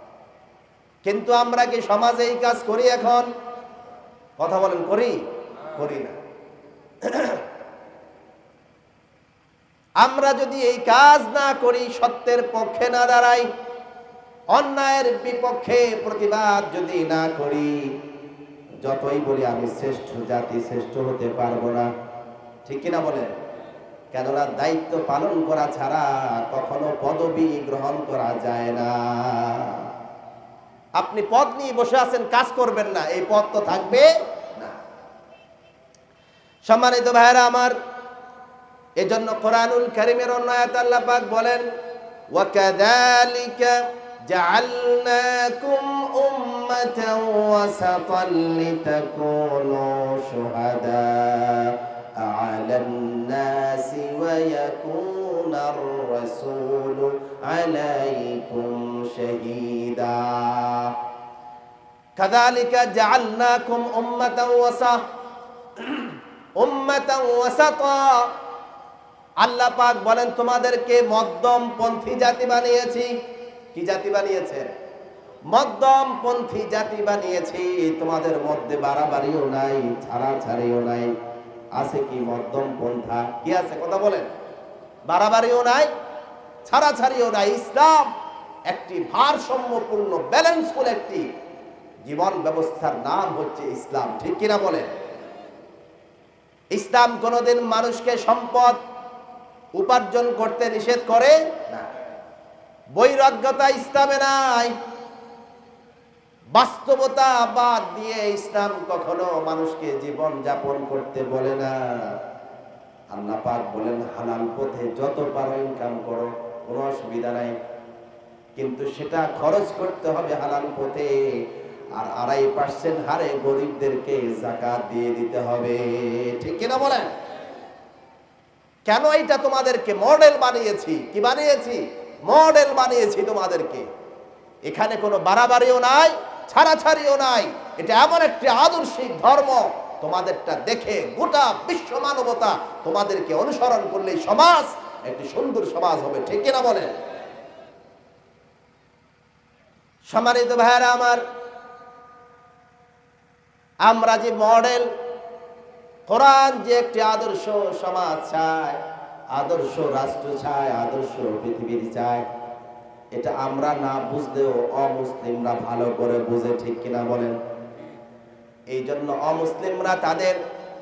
কিন্তু আমরা কি সমাজে এই কাজ করি? এখন কথা বলেন, করি? করি না। আমরা যদি এই কাজ না করি, সত্যের পক্ষে না দাঁড়াই, অন্যায়ের বিপক্ষে প্রতিবাদ যদি না করি, যতই বলি আমি শ্রেষ্ঠ জাতি, শ্রেষ্ঠ হতে পারবো না, ঠিক কিনা বলেন? কেননা দায়িত্ব পালন করা ছাড়া কখনো পদবি গ্রহণ করা যায় না। আপনি পদ নিয়ে বসে আছেন, কাজ করবেন না, এই পদ তো থাকবে না। সম্মানিত ভাইয়েরা আমার, এজন্য কোরআনুল কারীমের অন্য আয়াতে আল্লাহ পাক বলেন ওয়া কাযালিকা জাআলনাকুম উম্মাতান ওয়াসাতান লিতাকুনু শুহাদা আলান নাসি ওয়া ইয়াকুনার রাসূলু আলাইকুম শাহীদা। কাযালিকা জাআলনাকুম উম্মাতান ওয়াসাতা, আল্লাহ পাক বলেন তোমাদেরকে মধ্যমপন্থী জাতি বানিয়েছি। কি জাতি বানিয়েছে? মধ্যমপন্থী জাতি বানিয়েছি। তোমাদের মধ্যে বাড়াবাড়িও নাই, ছাড়াছাড়িও নাই। আছে কি মধ্যম পন্থা? কি আছে? কথা বলেন। বাড়াবাড়িও নাই, ছাড়াছাড়িও নাই। ইসলাম একটি ভারসাম্যপূর্ণ ব্যালেন্সফুল একটি জীবন ব্যবস্থার নাম হচ্ছে ইসলাম, ঠিক কিনা বলেন? ইসলাম কোনোদিন মানুষকে সম্পদ উপার্জন করতে নিষেধ করে না। বৈরাগ্যতা ইসলামে নাই। বাস্তবতা বাদ দিয়ে ইসলাম কখনো মানুষকে জীবন যাপন করতে বলে না। আল্লাহ পাক বলেন হালাল পথে যত পারো ইনকাম করো, কোনো অসুবিধা নাই, কিন্তু সেটা খরচ করতে হবে হালাল পথে। আর 2.5% হারে গরিবদেরকে যাকাত দিয়ে দিতে হবে। ঠিক কিনা বলেন? কেন এটা তোমাদেরকে মডেল বানিয়েছি? কি বানিয়েছি? মডেল বানিয়েছি তোমাদেরকে। এখানে কোনো বাড়াবাড়িও নাই, ছাড়াছাড়িও নাই। এটা এমন একটি আদর্শিক ধর্ম, তোমাদেরটা দেখে গোটা বিশ্ব মানবতা তোমাদেরকে অনুসরণ করলে সমাজ একটি সুন্দর সমাজ হবে। ঠিক কিনা বলেন? সম্মানিত ভাইয়েরা আমার, আমরা যে মডেল, কোরআন যে একটি আদর্শ সমাজ চায়, আদর্শ রাষ্ট্র চায়, আদর্শ পৃথিবীর চায়, এটা আমরা না বুঝলেও অমুসলিমরা ভালো করে বুঝে। ঠিক কিনা বলেন? এই জন্য অমুসলিমরা তাদের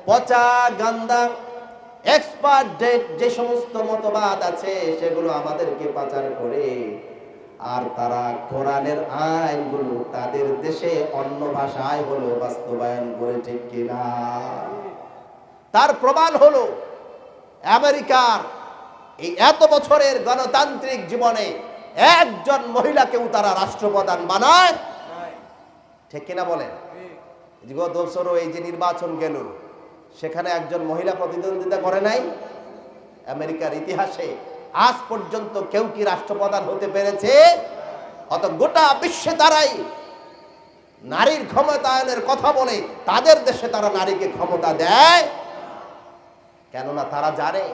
পচা গান্দা এক্সপার্ট যে সমস্ত মতবাদ আছে সেগুলো আমাদেরকে পাচার করে, আর তারা কোরআনের আইনগুলো তাদের দেশে অন্য ভাষায় হলো বাস্তবায়ন করে। ঠিক কিনা? তার প্রমাণ হলো আমেরিকার এই এত বছরের গণতান্ত্রিক জীবনে একজন মহিলাকেও তারা রাষ্ট্রপ্রধান বানায়। ঠিক কিনা বলেন? গত বছরও এই যে নির্বাচন গেল, সেখানে একজন মহিলা প্রতিদ্বন্দ্বিতা করে নাই। আমেরিকার ইতিহাসে আজ পর্যন্ত কেউ কি রাষ্ট্রপ্রধান হতে পেরেছে? অত গোটা বিশ্বে তারাই নারীর ক্ষমতায়নের কথা বলে তাদের দেশে তারা নারীকে ক্ষমতা দেয়। কেননা তারা জানে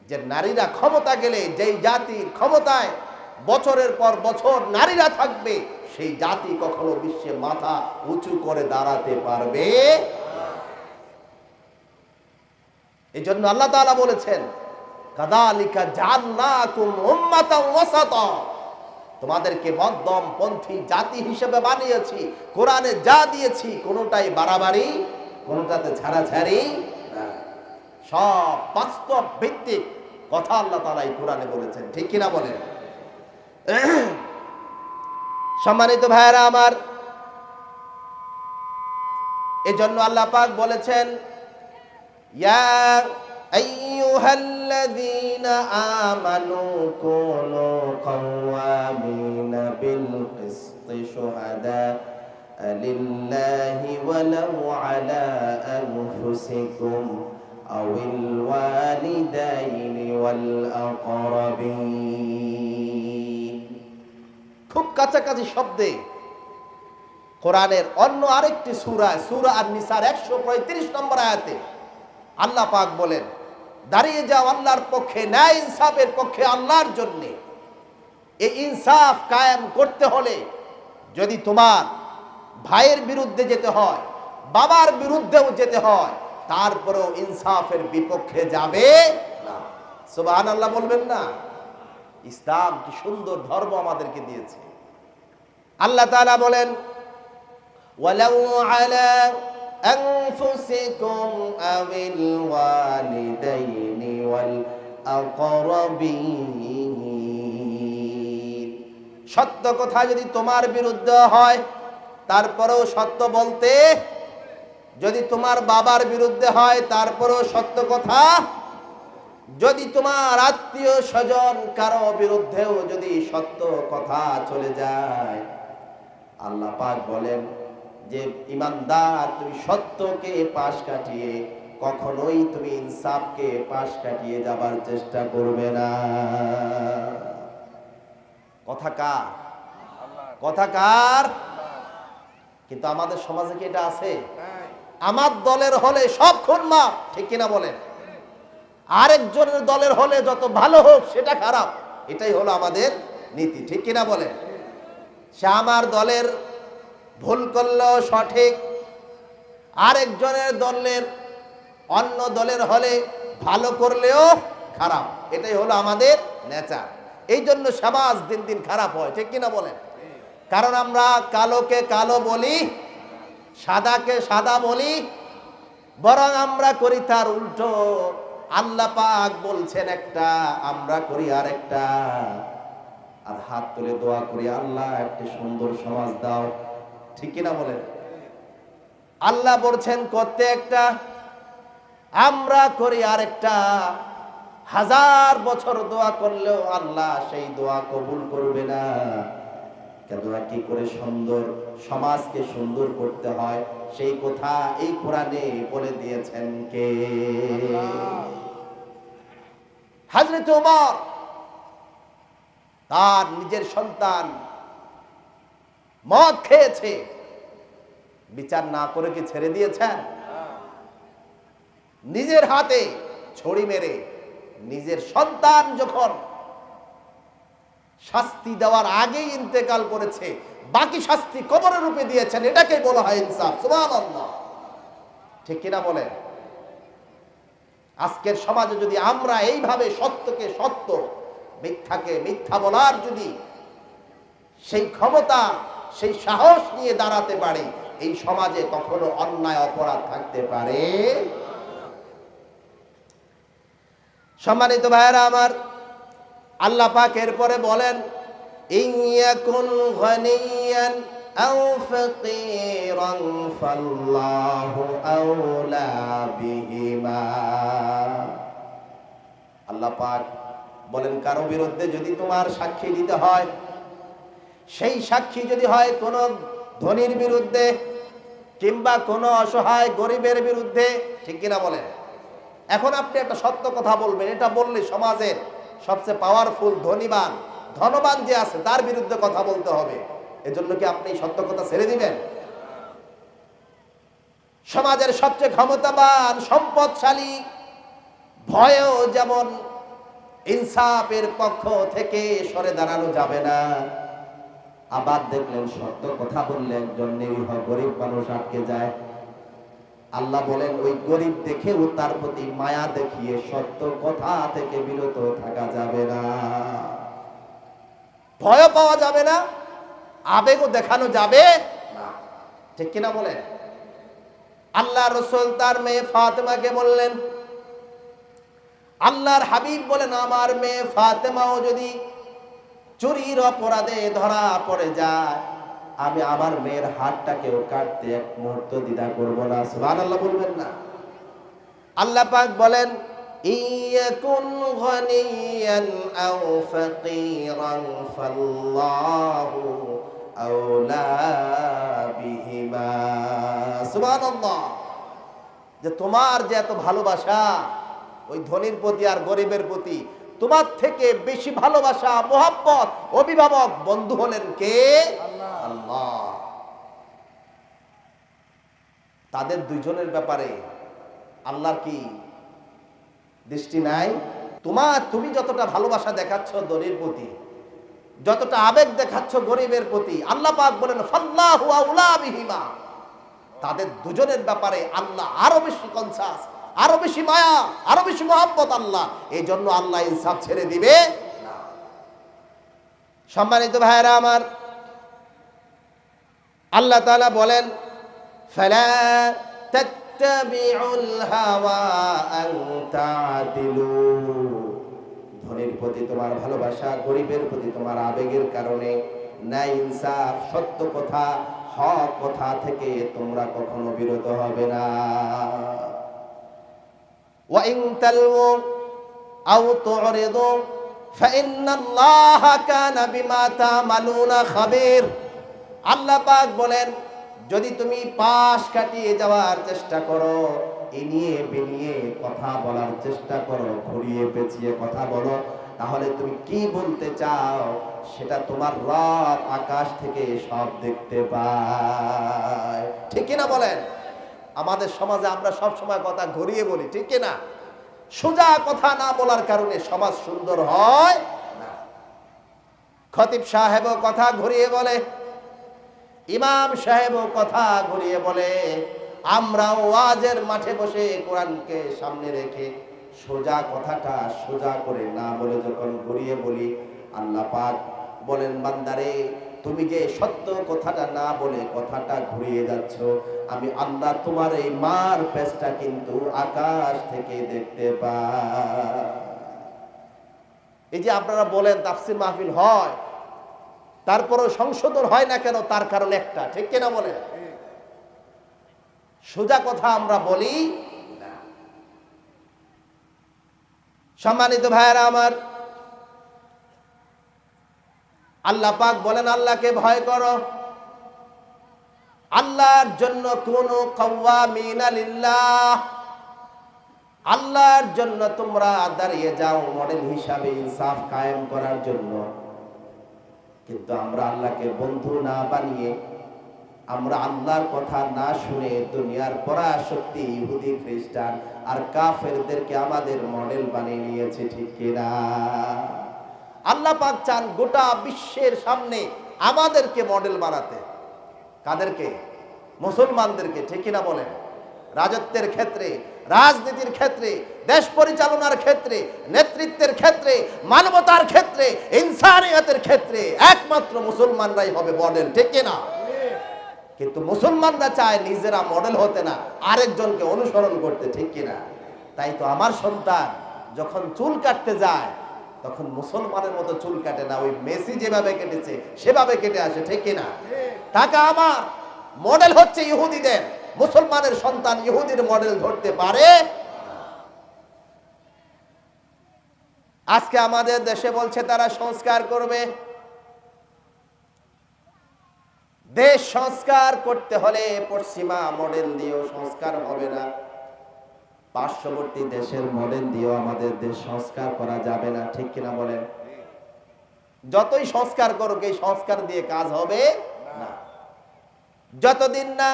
যে নারীরা ক্ষমতা গেলে যেই জাতির ক্ষমতায় বছরের পর বছর নারীরা থাকবে, সেই জাতি কখনো বিশ্বে মাথা উঁচু করে দাঁড়াতে পারবে। এই জন্য আল্লাহ তাআলা বলেছেন, কাযালিকা জাআলনাকুম উম্মাতান ওয়াসাতা, তোমাদেরকে মধ্যমপন্থী জাতি হিসেবে বানিয়েছি। কোরআনে যা দিয়েছি কোনোটাই বাড়াবাড়ি, কোনোটাতে ছাড়াছাড়ি না। সব বাস্তব ভিত্তিক কথা আল্লাহ তাআলা এই কোরআনে বলেছেন। ঠিক কিনা বলেন? সম্মানিত ভাইয়েরা আমার, এজন্য আল্লাহ পাক বলেছেন, ইয়া আইয়ুহাল্লাযীনা আমানু কুনু কাওয়ামিনা বিল কিসতি শুহাদা লিল্লাহি ওয়ালাউ আলা আনফুসিকুম আউল ওয়ালিদাইনি ওয়াল আকরাবিন। খুব কাছাকাছি শব্দে কোরআনের অন্য আরেকটি সূরা, সূরা আন-নিসার 135 নম্বর আয়াতে আল্লাহ পাক বলেন, দাঁড়িয়ে যাও আল্লাহর পক্ষে, ন্যায় ইনসাফের পক্ষে আল্লাহর জন্য। এই ইনসাফ কায়েম করতে হলে যদি তোমার ভাইয়ের বিরুদ্ধে যেতে হয়, বাবার বিরুদ্ধেও যেতে হয়, তারপরেও ইনসাফের বিপক্ষে যাবে না। সুবহানাল্লাহ বলবেন না? ইসলাম কি সুন্দর ধর্ম আমাদেরকে দিয়েছে। আল্লাহ তাআলা বলেন, ওয়ালাউ আলা আনফুসিকুম আবিল ওয়ালিদাইনি ওয়াল আকরাবিন, সত্য কথা যদি তোমার বিরুদ্ধে হয় তারপরেও সত্য বলতে, যদি তোমার বাবার বিরুদ্ধে হয় তারপরেও সত্য কথা, যদি তোমার আত্মীয় স্বজন কারো বিরুদ্ধেও যদি সত্য কথা চলে যায়, আল্লাহ পাক বলেন যে ইমানদার, তুমি সত্যকে পাশ কাটিয়ে কখনোই তুমি ইনসাফকে পাশ কাটিয়ে যাবার চেষ্টা করবে না। কথা কার? কথা কার? কিন্তু আমাদের সমাজে কি এটা আছে? আমার দলের হলে সব খুন মাফ। ঠিক কিনা বলেন? আরেকজনের দলের হলে যত ভালো হোক সেটা খারাপ, এটাই হলো আমাদের নীতি। ঠিক কিনা বলেন? সে আমার দলের ভুল করলেও সঠিক, আরেকজনের দলের অন্য দলের হলে ভালো করলেও খারাপ, এটাই হলো আমাদের নেচার। এই জন্য সমাজ দিন দিন খারাপ হয়। ঠিক কিনা বলেন? কারণ আমরা কালোকে কালো বলি, সাদাকে সাদা বলি, বরং আমরা করি তার উল্টো। আল্লাহ পাক বলছেন একটা, আমরা করি আর একটা। আর হাত তুলে দোয়া করি, আল্লাহ একটি সুন্দর সমাজ দাও। ঠিক কিনা বলেন? আল্লাহ বলছেন করতে একটা, আমরা করি আর একটা। হাজার বছর দোয়া করলেও আল্লাহ সেই দোয়া কবুল করবে না। কেননা কি করে সুন্দর সমাজকে সুন্দর করতে হয় সেই কথা এই কোরআনে বলে দিয়েছেন কে? হযরত ওমর তার নিজের সন্তান মদ খেয়েছে, বিচার না করে কি ছেড়ে দিয়েছেন? নিজের হাতে ছড়ি মেরে নিজের সন্তান যখন শাস্তি দেওয়ার আগেই ইন্তেকাল করেছে, বাকি শাস্তি কবরের রূপে দিয়েছেন, এটাকে বলা হয় ইনসাফ। সুবহানাল্লাহ, ঠিক কিনা বলেন? আজকের সমাজে যদি আমরা এইভাবে সত্যকে সত্য, মিথ্যাকে মিথ্যা বলার যদি সেই ক্ষমতা, সেই সাহস নিয়ে দাঁড়াতে পারি, এই সমাজে কখনো অন্যায় অপরাধ থাকতে পারে? সম্মানিত ভাইয়েরা আমার, আল্লাহ পাক এরপরে বলেন, ইয়াকুন গানিয়ান আও ফাকিরান ফাল্লাহু আওলা বিহিমা। আল্লাহ পাক বলেন, কারো বিরুদ্ধে যদি তোমার সাক্ষী দিতে হয়, সেই সাক্ষী যদি হয় কোন ধনীর বিরুদ্ধে কিংবা কোন অসহায় গরিবের বিরুদ্ধে, ঠিক কিনা বলেন? এখন আপনি একটা সত্য কথা বলবেন, এটা বললে সমাজের সবচেয়ে পাওয়ারফুল ধনবান যে আছে তার বিরুদ্ধে কথা বলতে হবে, এজন্য কি আপনি সত্য কথা ছেড়ে দিবেন? সমাজের সবচেয়ে ক্ষমতাবান সম্পদশালী ভয়েও যেমন ইনসাফের পক্ষ থেকে সরে দাঁড়ানো যাবে না, আবার দেখলেন সত্য কথা বললে একজন নিরীহ গরিব মানুষ আটকে যায়, আল্লাহ বলেন ওই গরিব দেখেও তার প্রতি মায়া দেখিয়ে সত্য কথা থেকে বিরত থাকা যাবে না, ভয় পাওয়া যাবে না, আবেগও দেখানো যাবে না, ঠিক কিনা বলেন? আল্লাহ রাসূল তার মেয়ে ফাতেমাকে বললেন, আল্লাহর হাবিব বলেন, আমার মেয়ে ফাতেমাও যদি চুরির অপরাধে ধরা পড়ে যায়, আমি আমার মেয়ের হাতটাকেও কাটতে এক মুহূর্ত দ্বিধা করব না। সুবহানাল্লাহ বলবেন না? আল্লাহ পাক বলেন, ইয়াকুন গানিয়ান আও ফাকিরান ফাল্লাহু আওলা বিহিমা। সুবহানাল্লাহ, যে তোমার যে এত ভালোবাসা ওই ধনীর প্রতি আর গরিবের প্রতি, তোমার থেকে বেশি ভালোবাসা, মোহাব্বত, অভিভাবক, বন্ধু হলেন কে? আল্লাহ। তাদের দুইজনের ব্যাপারে আল্লাহর কি দৃষ্টি নাই? তুমি যতটা ভালোবাসা দেখাচ্ছ ধনীর প্রতি, যতটা আবেগ দেখাচ্ছ গরিবের প্রতি, আল্লাহ পাক বলেন ফাল্লাহু আউলা বিহিমা, তাদের দুজনের ব্যাপারে আল্লাহ আরো বেশি কনসাস, আরো বেশি মায়া, আরো বেশি মোহাব্বত আল্লাহ, এই জন্য আল্লাহ ইনসাফ ছেড়ে দিবে না। সম্মানিত ভাইয়েরা আমার, আল্লাহ তাআলা বলেন, ফালা তাত্তাবিউল হাওয়া আন তা'দিলু, ধনীর প্রতি তোমার ভালোবাসা, গরিবের প্রতি তোমার আবেগের কারণে ন্যায় ইনসাফ, সত্য কথা, হক কথা থেকে তোমরা কখনো বিরত হবে না। ওয়া ইন তালউ আও তু'রিদু ফাইন্নাল্লাহা কানা বিমা তা'মালুনা খাবীর। আল্লাহ পাক বলেন, যদি তুমি পাশ কাটিয়ে যাওয়ার চেষ্টা করো, এনিয়ে বেনিয়ে কথা বলার চেষ্টা করো, ঘুরিয়ে পেঁচিয়ে কথা বলো, তাহলে তুমি কি বলতে চাও সেটা তোমার রব আকাশ থেকে সব দেখতে পায়, ঠিক কিনা বলেন? আমাদের সমাজে আমরা সব সময় কথা ঘুরিয়ে বলি, ঠিক কিনা? সোজা কথা না বলার কারণে সমাজ সুন্দর হয় না। খতিব সাহেবও কথা ঘুরিয়ে বলে, ইমাম সাহেবও কথা ঘুরিয়ে বলে, আমরা ওয়াজের মাঠে বসে কোরআনকে সামনে রেখে সোজা কথাটা সোজা করে না বলে যখন ঘুরিয়ে বলি, আল্লাহ পাক বলেন, বান্দারে তুমি যে সত্য কথাটা না বলে কথাটা ঘুরিয়ে যাচ্ছ, আমি আল্লাহ তোমার এই মার পেছটা কিন্তু আকাশ থেকে দেখতে পাই। এই যে আপনারা বলেন তাফসীর মাহফিল হয়, তারপরও সংশোধন হয় না কেন? তার কারণ একটা, ঠিক কিনা বলেন? সোজা কথা আমরা বলি না। সম্মানিত ভাইয়েরা আমার, আল্লাহ পাক বলেন আল্লাহকে ভয় করো, আল্লাহর জন্য কুনু কাওয়ামিনা লিল্লাহ, আল্লাহর জন্য তোমরা দাঁড়িয়ে যাও মডেল হিসাবে ইনসাফ কায়েম করার জন্য। কিন্তু আমরা আল্লাহকে বন্ধু না বানিয়ে, আমরা আল্লাহর কথা না শুনে দুনিয়ার পরাশক্তি ইহুদি খ্রিস্টান আর কাফেরদেরকে আমাদের মডেল বানিয়ে নিয়েছে, ঠিক কিনা? আল্লাহ পাক চান গোটা বিশ্বের সামনে আমাদেরকে মডেল বানাতে। কাদেরকে? মুসলমানদেরকে, ঠিক কিনা বলেন? রাজত্বের ক্ষেত্রে, রাজনীতির ক্ষেত্রে, দেশ পরিচালনার ক্ষেত্রে, নেতৃত্বের ক্ষেত্রে, মানবতার ক্ষেত্রে, ইনসানিয়তের ক্ষেত্রে একমাত্র মুসলমানরাই হবে মডেল, ঠিক কিনা? কিন্তু মুসলমানরা চায় নিজেরা মডেল হতে না, আরেকজনকে অনুসরণ করতে, ঠিক কিনা? তাই তো আমার সন্তান যখন চুল কাটতে যায় তখন মুসলমানের মতো চুল কাটে না, ওই মেসি যেভাবে কেটেছে সেভাবে কেটে আসে, ঠিক কিনা? টাকা আমার মডেল হচ্ছে ইহুদিদের, মুসলমানের সন্তান ইহুদির মডেল ধরতে পারে। আজকে আমাদের দেশে বলছে তারা সংস্কার করবে। দেশ সংস্কার করতে হলে পশ্চিমা মডেল দিয়েও সংস্কার হবে না, পার্শ্ববর্তী দেশের মডেল দিয়েও আমাদের দেশ সংস্কার করা যাবে না, ঠিক কিনা বলেন? যতই সংস্কার করুক এই সংস্কার দিয়ে কাজ হবে না। যতদিন না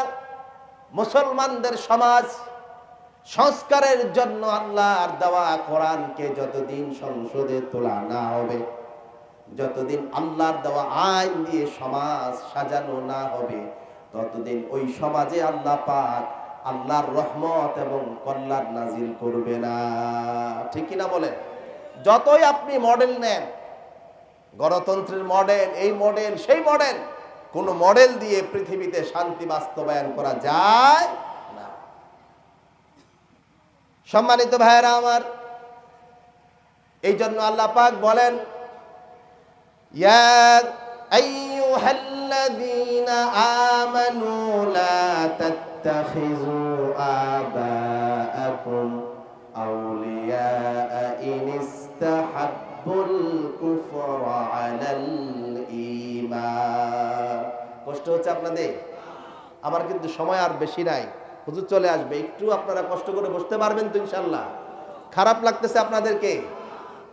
মুসলমানদের সমাজ সংস্কারের জন্য আল্লাহর দেওয়া কোরআনকে যতদিন সংসদে তোলা না হবে, যতদিন আল্লাহর দেওয়া আইন দিয়ে সমাজ সাজানো না হবে, ততদিন ওই সমাজে আল্লাহ পাক আল্লাহর রহমত এবং কল্যাণ নাজিল করবে না, ঠিক কিনা বলেন? যতই আপনি মডেল নেন, গণতন্ত্রের মডেল, এই মডেল, সেই মডেল, কোন মডেল দিয়ে পৃথিবীতে শান্তি বাস্তবায়ন করা যায় না। সম্মানিত ভাইয়েরা আমার, এই জন্য আল্লাহ পাক বলেন, ইয়া আইয়ুহাল্লাযীনা আমানু লা তাত্তাখিযু আবাআকুম আউলিয়া ইন ইসতাহাব্বুল কুফরা আলাল ঈমান। কষ্ট হচ্ছে আপনাদের? আমার কিন্তু সময় আর বেশি নাই, হুজুর চলে আসবে, একটু আপনারা কষ্ট করে বসতে পারবেন তো ইনশাআল্লাহ? খারাপ লাগতেছে আপনাদেরকে?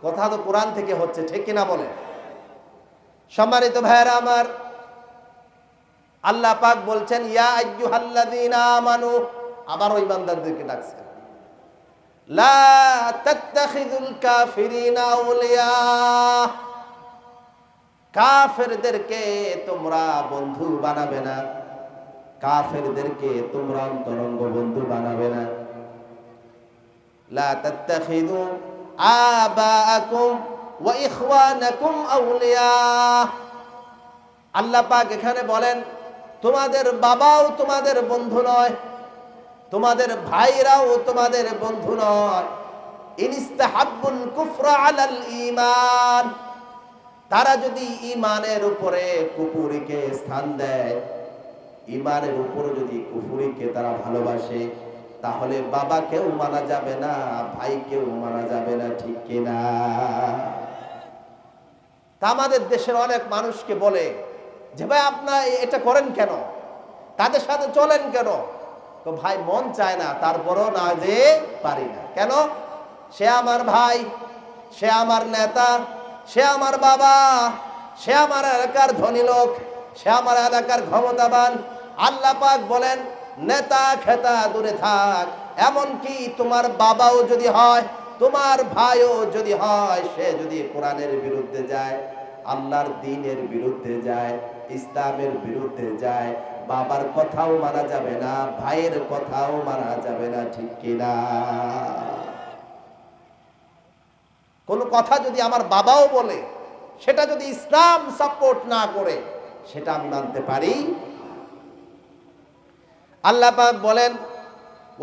কথা তো কোরআন থেকে হচ্ছে, ঠিক কিনা বলেন? সম্মানিত ভাইয়েরা আমার, আল্লাহ পাক বলছেন ইয়া আইয়ুহাল্লাযীনা আমানু, আবার ওই বান্দাদেরকে ডাকছেন, লা তাত্তাখিযুল কাফিরিনা আউলিয়া, কাফেরদেরকে তোমরা বন্ধু বানাবে না, কাফেরদেরকে তোমরা অন্তরঙ্গ বন্ধু বানাবে না। লা তাত্তাখিযু আবাআকুম ওয়া ইখওয়ানাকুম আউলিয়া, আল্লাহ পাক এখানে বলেন তোমাদের বাবাও তোমাদের বন্ধু নয়, তোমাদের ভাইরাও তোমাদের বন্ধু নয়। ইনিস্তাহাব্বুল কুফরা আলাল ঈমান, তারা যদি ঈমানের উপরে কুফরিকে স্থান দেয়, ঈমানের উপরে যদি কুফরিকে তারা ভালোবাসে, তাহলে বাবাকেও মানা যাবে না, ভাইকেও মানা যাবে না, ঠিক কিনা? তা আমাদের দেশের অনেক মানুষকে বলে যে ভাই আপনারা এটা করেন কেন, তাদের সাথে চলেন কেন? তো ভাই মন চায় না, তারপরও না যে পারি না। কেন? সে আমার ভাই, সে আমার নেতা, সে আমার বাবা, সে আমার এলাকার ধনী লোক, সে আমার এলাকার ক্ষমতাবান। আল্লাহ পাক বলেন নেতা খেতা দূরে থাক, এমনকি তোমার বাবাও যদি হয়, তোমার ভাইও যদি হয়, সে যদি কোরআনের বিরুদ্ধে যায়, আল্লাহর দ্বীনের বিরুদ্ধে যায়, ইসলামের বিরুদ্ধে যায়, বাবার কথাও মানা যাবে না, ভাইয়ের কথাও মানা যাবে না, ঠিক কিনা? কোন কথা যদি আমার বাবাও বলে, সেটা যদি ইসলাম সাপোর্ট না করে, সেটা আমি মানতে পারি। আল্লাহ পাক বলেন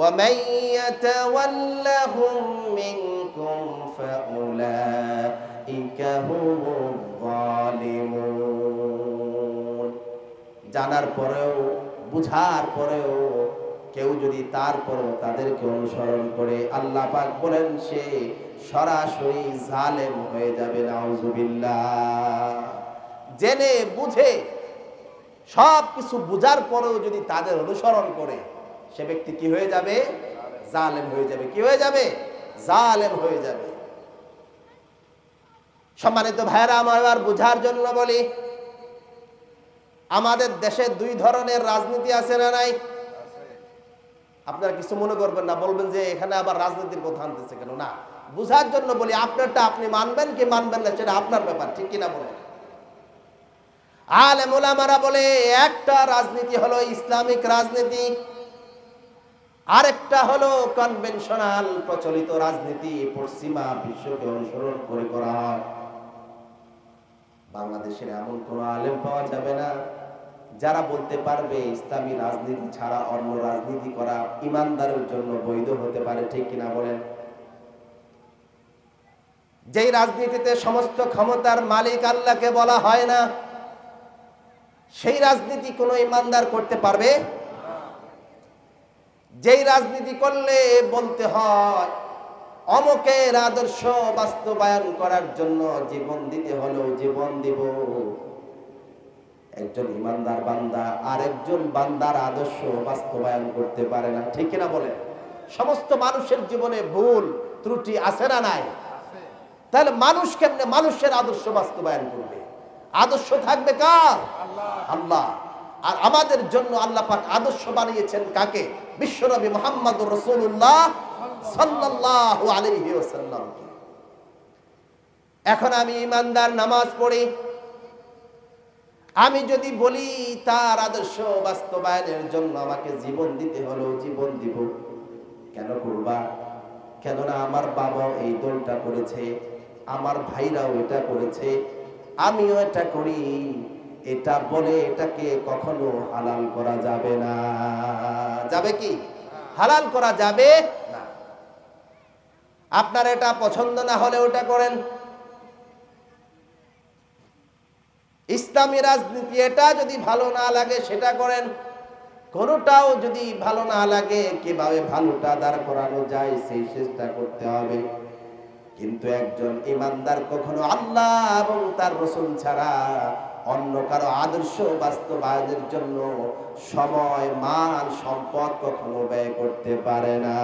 وَمَن يَتَوَلَّهُم مِّنكُمْ فَأُولَٰئِكَ هُمُ الظَّالِمُونَ। জানার পরেও, বুঝার পরেও কেউ যদি তারপরও তাদেরকে অনুসরণ করে, আল্লাহ পাক বলেন সে সরাসরি জালেম হয়ে যাবে। নাউজুবিল্লাহ। জেনে বুঝে সব কিছু বুঝার পরেও যদি তাদের অনুসরণ করে, সে ব্যক্তি কি হয়ে যাবে? জালেম হয়ে যাবে। কি হয়ে যাবে? জালেম হয়ে যাবে। সম্মানিত ভাইরা আমার, বুঝার জন্য বলি, আমাদের দেশে দুই ধরনের রাজনীতি আছে না নাই? আপনারা কিছু মনে করবেন না, বলবেন যে এখানে আবার রাজনীতির কথা আনতেছে কেন। না, বুঝার জন্য বলি। আপনারটা আপনি মানবেন কি মানবেন না সেটা আপনার ব্যাপার, ঠিক কিনা বলেন? আলেম ওলামারা বলে একটা রাজনীতি হলো ইসলামিক রাজনীতি, আরেকটা হলো কনভেনশনাল প্রচলিত রাজনীতি, পশ্চিমা বিশ্বকে অনুসরণ করে করা হয়। বাংলাদেশের এমন কোন আলেম পাওয়া যাবে না যারা বলতে পারবে ইসলামী রাজনীতি ছাড়া অন্য রাজনীতি করা ইমানদারের জন্য বৈধ হতে পারে, ঠিক কিনা বলেন? যেই রাজনীতিতে সমস্ত ক্ষমতার মালিক আল্লাহকে বলা হয় না, সেই রাজনীতি কোনো ইমানদার করতে পারবে? যেই রাজনীতি করলে বলতে হয় অমুকের আদর্শ বাস্তবায়ন করার জন্য জীবন দিতে হলেও জীবন দিব, একজন ইমানদার বান্দা আরেকজন বান্দার আদর্শ বাস্তবায়ন করতে পারে না, ঠিক কিনা বলে? সমস্ত মানুষের জীবনে ভুল ত্রুটি আছে না নাই? তাহলে মানুষ কেমনে মানুষের আদর্শ বাস্তবায়ন করবে? আদর্শ থাকবে কার? আল্লাহ। আর আমাদের জন্য আল্লাহ পাক আদর্শ বানিয়েছেন কাকে? বিশ্বনবী মুহাম্মদুর রাসূলুল্লাহ সাল্লাল্লাহু আলাইহি ওয়াসাল্লাম। এখন আমি ইমানদার, নামাজ পড়ি, আমি যদি বলি তার আদর্শ বাস্তবায়নের জন্য আমাকে জীবন দিতে হলো জীবন দিব, কেন করবা? কেননা আমার বাবা এই দলটা করেছে, আমার ভাইরাও এটা করেছে, আমিও এটা করি, এটা বলে এটাকে কখনো হালাল করা যাবে না। যাবে কি? হালাল করা যাবে না। আপনার এটা পছন্দ না হলে ওটা করেন। ইসলামী রাজনীতি এটা যদি ভালো না লাগে সেটা করেন। কোনোটাও যদি ভালো না লাগে, কিভাবে ভালোটা দাঁড় করানো যায় সেই চেষ্টা করতে হবে। কিন্তু একজন ইমানদার কখনো আল্লাহ এবং তার রাসূল ছাড়া অন্য কারো আদর্শ বাস্তবায়নের জন্য সময়, মাল, সম্পদ কখনো ব্যয় করতে পারে না,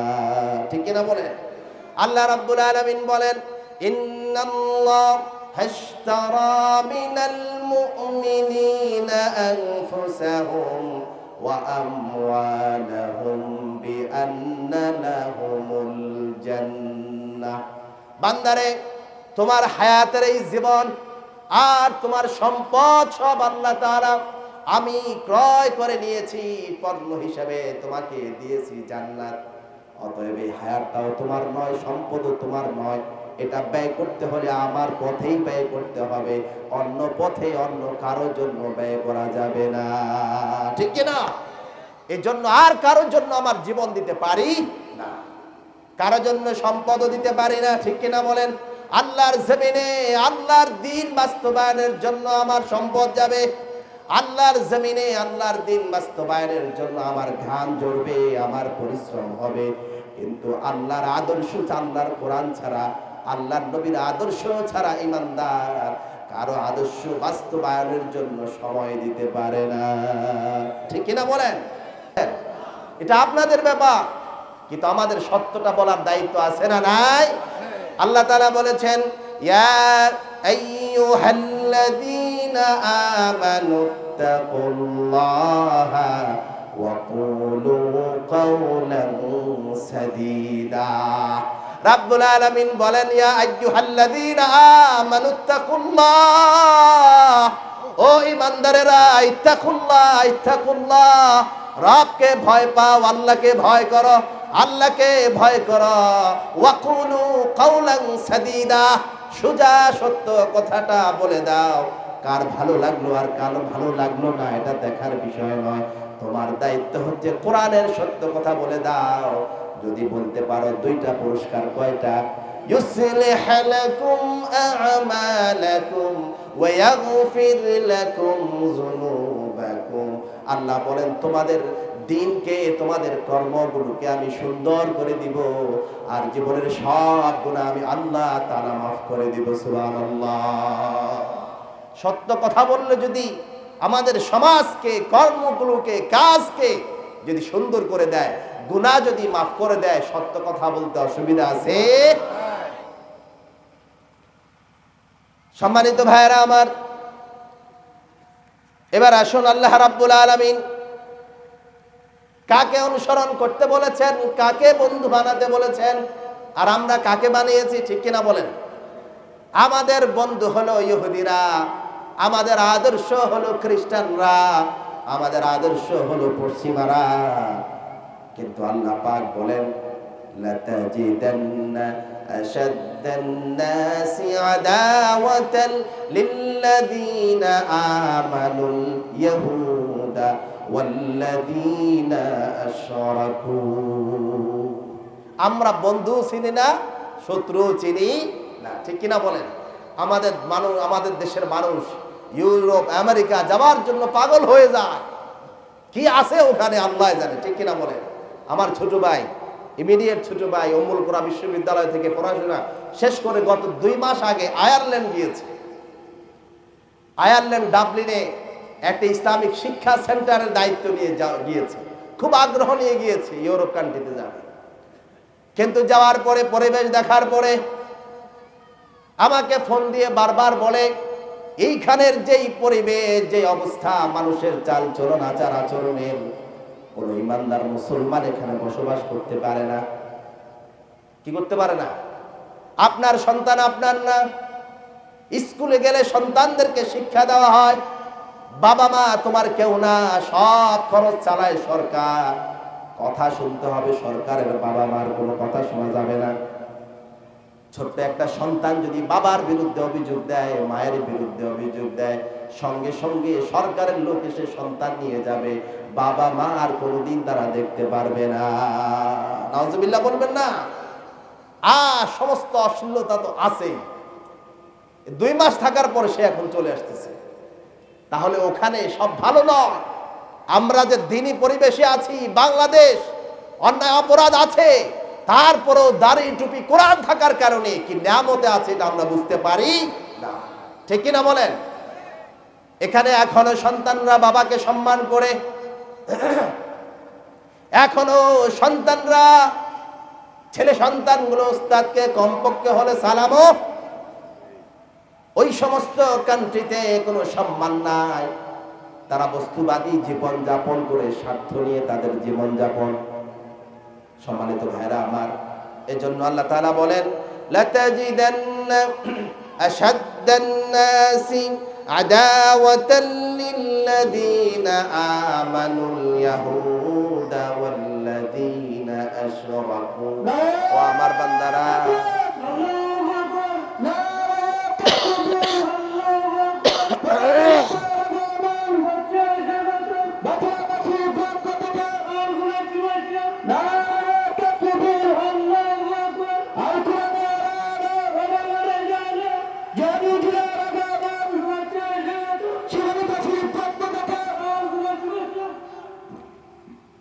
ঠিক কিনা বলেন? আল্লাহ রাব্বুল আলামিন বলেন, ইন্নাল্লাহ হাশতারা মিনাল মুমিনিনা আনফুসাহুম ওয়া আমওয়ালাহুম বিআন্না লাহুমুল জান্নাহ। বান্দারে, তোমার হায়াতের এই জীবন আর তোমার সম্পদ সব আল্লাহ তাআলা আমি ক্রয় করে নিয়েছি, পণ্য হিসেবে তোমাকে দিয়েছি জান্নাত। অতএব এই হায়াতটাও তোমার নয়, সম্পদও তোমার নয়, এটা ব্যয় করতে হলে আমার পথেই ব্যয় করতে হবে, অন্য পথে অন্য কারোর জন্য ব্যয় করা যাবে না, ঠিক কিনা? এই জন্য আর কারোর জন্য আমার জীবন দিতে পারি না, কারোর জন্য সম্পদও দিতে পারি না, ঠিক কিনা বলেন? আল্লাহর জমিনে আল্লাহর দ্বীন বাস্তবায়নের জন্য আমার সম্পদ যাবে, আল্লাহর জমিনে আল্লাহর দ্বীন বাস্তবায়নের জন্য আমার ঘাম ঝরবে, আমার পরিশ্রম হবে। কিন্তু আল্লাহর আদর্শ, আল্লাহর কোরআন ছাড়া, আল্লাহর নবীর আদর্শ ছাড়া ইমানদার কারো আদর্শ বাস্তবায়নের জন্য সময় দিতে পারে না, ঠিক কিনা বলেন? এটা আপনাদের ব্যাপার, কিন্তু আমাদের সত্যটা বলার দায়িত্ব আছে না নাই? আল্লাহ তাআলা বলেছেন, ইয়া আইয়ুহাল্লাযীনা আমানু তাকুল্লাহা ওয়া কুলু কাওলান সাদীদা। রাব্বুল আলামিন বলেন, ইয়া আইয়ুহাল্লাযীনা আমানু তাকুল্লাহ, ও ঈমানদারেরা, ইত্তাকুল্লাহ, ইত্তাকুল্লাহ, রবকে ভয় পাও, আল্লাহকে ভয় করো, আল্লাহকে ভয় করো। ওয়াকুলু কাওলান সাদীদা, সোজা সত্য কথাটা বলে দাও। কার ভালো লাগলো আর কার ভালো লাগলো না এটা দেখার বিষয় নয়, তোমার দায়িত্ব হচ্ছে কোরআনের সত্য কথা বলে দাও। যদি বলতে পারো দুইটা পুরস্কার, কয়টা? ইউসলিহ লাকুম আ'মালাকুম ওয়া ইয়াগফির লাকুম যুনুবাকুম। আল্লাহ বলেন তোমাদের দিনকে, তোমাদের কর্মগুলোকে আমি সুন্দর করে দিব, আর জীবনের সব গুনাহ আমি আল্লাহ তাআলা মাফ করে দিব। সুবহানাল্লাহ। সত্য কথা বললে যদি আমাদের সমাজকে, কর্মগুলোকে, কাজকে যদি সুন্দর করে দেয়, গুনাহ যদি মাফ করে দেয়, সত্য কথা বলতে অসুবিধা আছে? সম্মানিত ভাইয়েরা আমার, এবার আসুন, আল্লাহ রাব্বুল আলামিন কাকে অনুসরণ করতে বলেছেন, কাকে বন্ধু বানাতে বলেছেন, আর আমরা কাকে বানিয়েছি, ঠিক কিনা বলেন? আমাদের বন্ধু হলো ইহুদিরা, আমাদের আদর্শ হলো খ্রিস্টানরা, আমাদের আদর্শ হলো পশ্চিমারা। কিন্তু আল্লাহ পাক বলেন, লাতাজিদান্না আশাদ্দান নাসি আদাওয়াতান লিল্লাযীনা আমানুল ইয়াহুদা ওয়াল্লাযীনা আশরাকু। আমরা বন্ধু চিনি না, শত্রু চিনি না, ঠিক কিনা বলেন? আমাদের দেশের মানুষ ইউরোপ, আমেরিকা যাওয়ার জন্য পাগল হয়ে যায়। কি আছে ওখানে আল্লাহ জানে, ঠিক কিনা বলেন? আমার ছোট ভাই, ইমিডিয়েট ছোট ভাই, উম্মুল কুরা বিশ্ববিদ্যালয় থেকে পড়াশোনা শেষ করে গত 2 মাস আগে আয়ারল্যান্ড গিয়েছে। আয়ারল্যান্ড ডাবলিনে একটা ইসলামিক শিক্ষা সেন্টারের দায়িত্ব নিয়ে গিয়েছে। খুব আগ্রহ নিয়ে গিয়েছে ইউরোপ কান্ট্রিতে যাবে। কিন্তু যাওয়ার পরে, পরিবেশ দেখার পরে আমাকে ফোন দিয়ে বারবার বলে, এইখানের যেই পরিবেশ, যে অবস্থা, মানুষের চাল চলন, আচার আচরণের, কোন ইমানদার মুসলমান এখানে বসবাস করতে পারে না। কি করতে পারে না? আপনার সন্তান আপনার না, স্কুলে গেলে সন্তানদেরকে শিক্ষা দেওয়া হয়, বাবা মা তোমার কেউ না, সব খরচ চালায় সরকার, কথা শুনতে হবে সরকারের, বাবা মার কোনো কথা শোনা যাবে না। ছোট্ট একটা সন্তান যদি বাবার বিরুদ্ধে অভিযোগ দেয়, মায়ের বিরুদ্ধে অভিযোগ দেয়, সঙ্গে সঙ্গে সরকারের লোক এসে সন্তান নিয়ে যাবে, বাবা মা আর কোনোদিন তারা দেখতে পারবে না। নাউজুবিল্লাহ বলবেন না? সমস্ত অশ্লীলতা তো আছেই। 2 মাস থাকার পরে সে এখন চলে আসতেছে। তাহলে ওখানে সব ভালো নয়। আমরা যে দ্বীনি পরিবেশে আছি, বাংলাদেশ, অন্যায় অপরাধ আছে, তারপরেও দাড়ি টুপি কোরআন থাকার কারণে কি নিয়ামতে আছে এটা আমরা বুঝতে পারি না, ঠিক কিনা বলেন? এখানে এখনো সন্তানরা বাবাকে সম্মান করে, এখনো সন্তানরা, ছেলে সন্তানগুলো উস্তাদকে কমপক্ষে হলে সালামও। ওই সমস্ত কান্ট্রিতে কোনো সম্মান নাই। তারা বস্তুবাদী জীবন যাপন করে, স্বার্থ নিয়ে তাদের জীবন যাপন। সম্মানিত ভাইরা আমার, এজন্য আল্লাহ তাআলা বলেন, লাতাজিদান্না আশাদ্দান নাসি আদাওয়াতান লিল্লাযীনা আমানুল ইয়াহুদা ওয়াল্লাযীনা আশরাকু। ও আমার বান্দারা,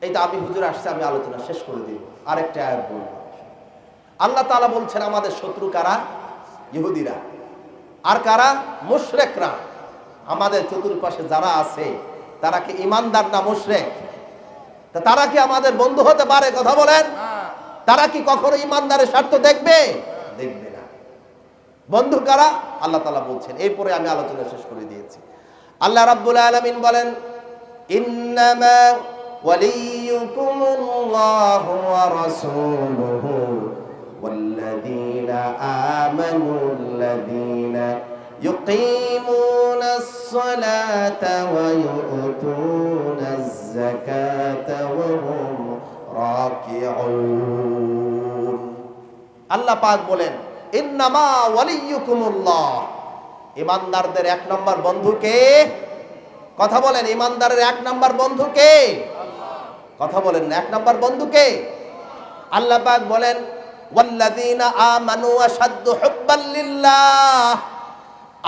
এইটা আমি হুজুর আসছে, আমি আলোচনা শেষ করে দিব, আরেকটা আয়াত বলবো। আল্লাহ তাআলা বলছেন আমাদের শত্রু কারা? ইহুদিরা। আর কারা? মুশরিকরা। আমাদের চতুর্পাশে যারা আছে তারা কি ইমানদার না মুশরিক? তারা কি আমাদের বন্ধু হতে পারে? কথা বলেন। তারা কি কখনো ইমানদারের স্বার্থ দেখবে? দেখবে না। বন্ধু কারা? আল্লাহ তাআলা বলছেন। এরপরে আমি আলোচনা শেষ করে দিয়েছি। আল্লাহ রাব্বুল আলামিন বলেন, ইন্নামা ওয়ালিয়্যুকুমুল্লাহু ওয়া রাসূলুহু ওয়াল্লাযীনা আমানুল্লাযীনা ইউকিমুনাস সালাতা ওয়া ইউতুনাজ যাকাতা ওয়া হুম রাকিউন। আল্লাহ পাক বলেন, ইন্নামা ওয়ালিয়্যুকুমুল্লাহ, ইমানদারদের 1 নম্বর বন্ধু কে? কথা বলেন, ইমানদারের 1 নম্বর বন্ধু কে? কথা বলেন, 1 নম্বর বন্ধু কে? আল্লাহ পাক বলেন, ওয়াল্লাযীনা আমানু আশাদ্দু হুব্বাল লিল্লাহ।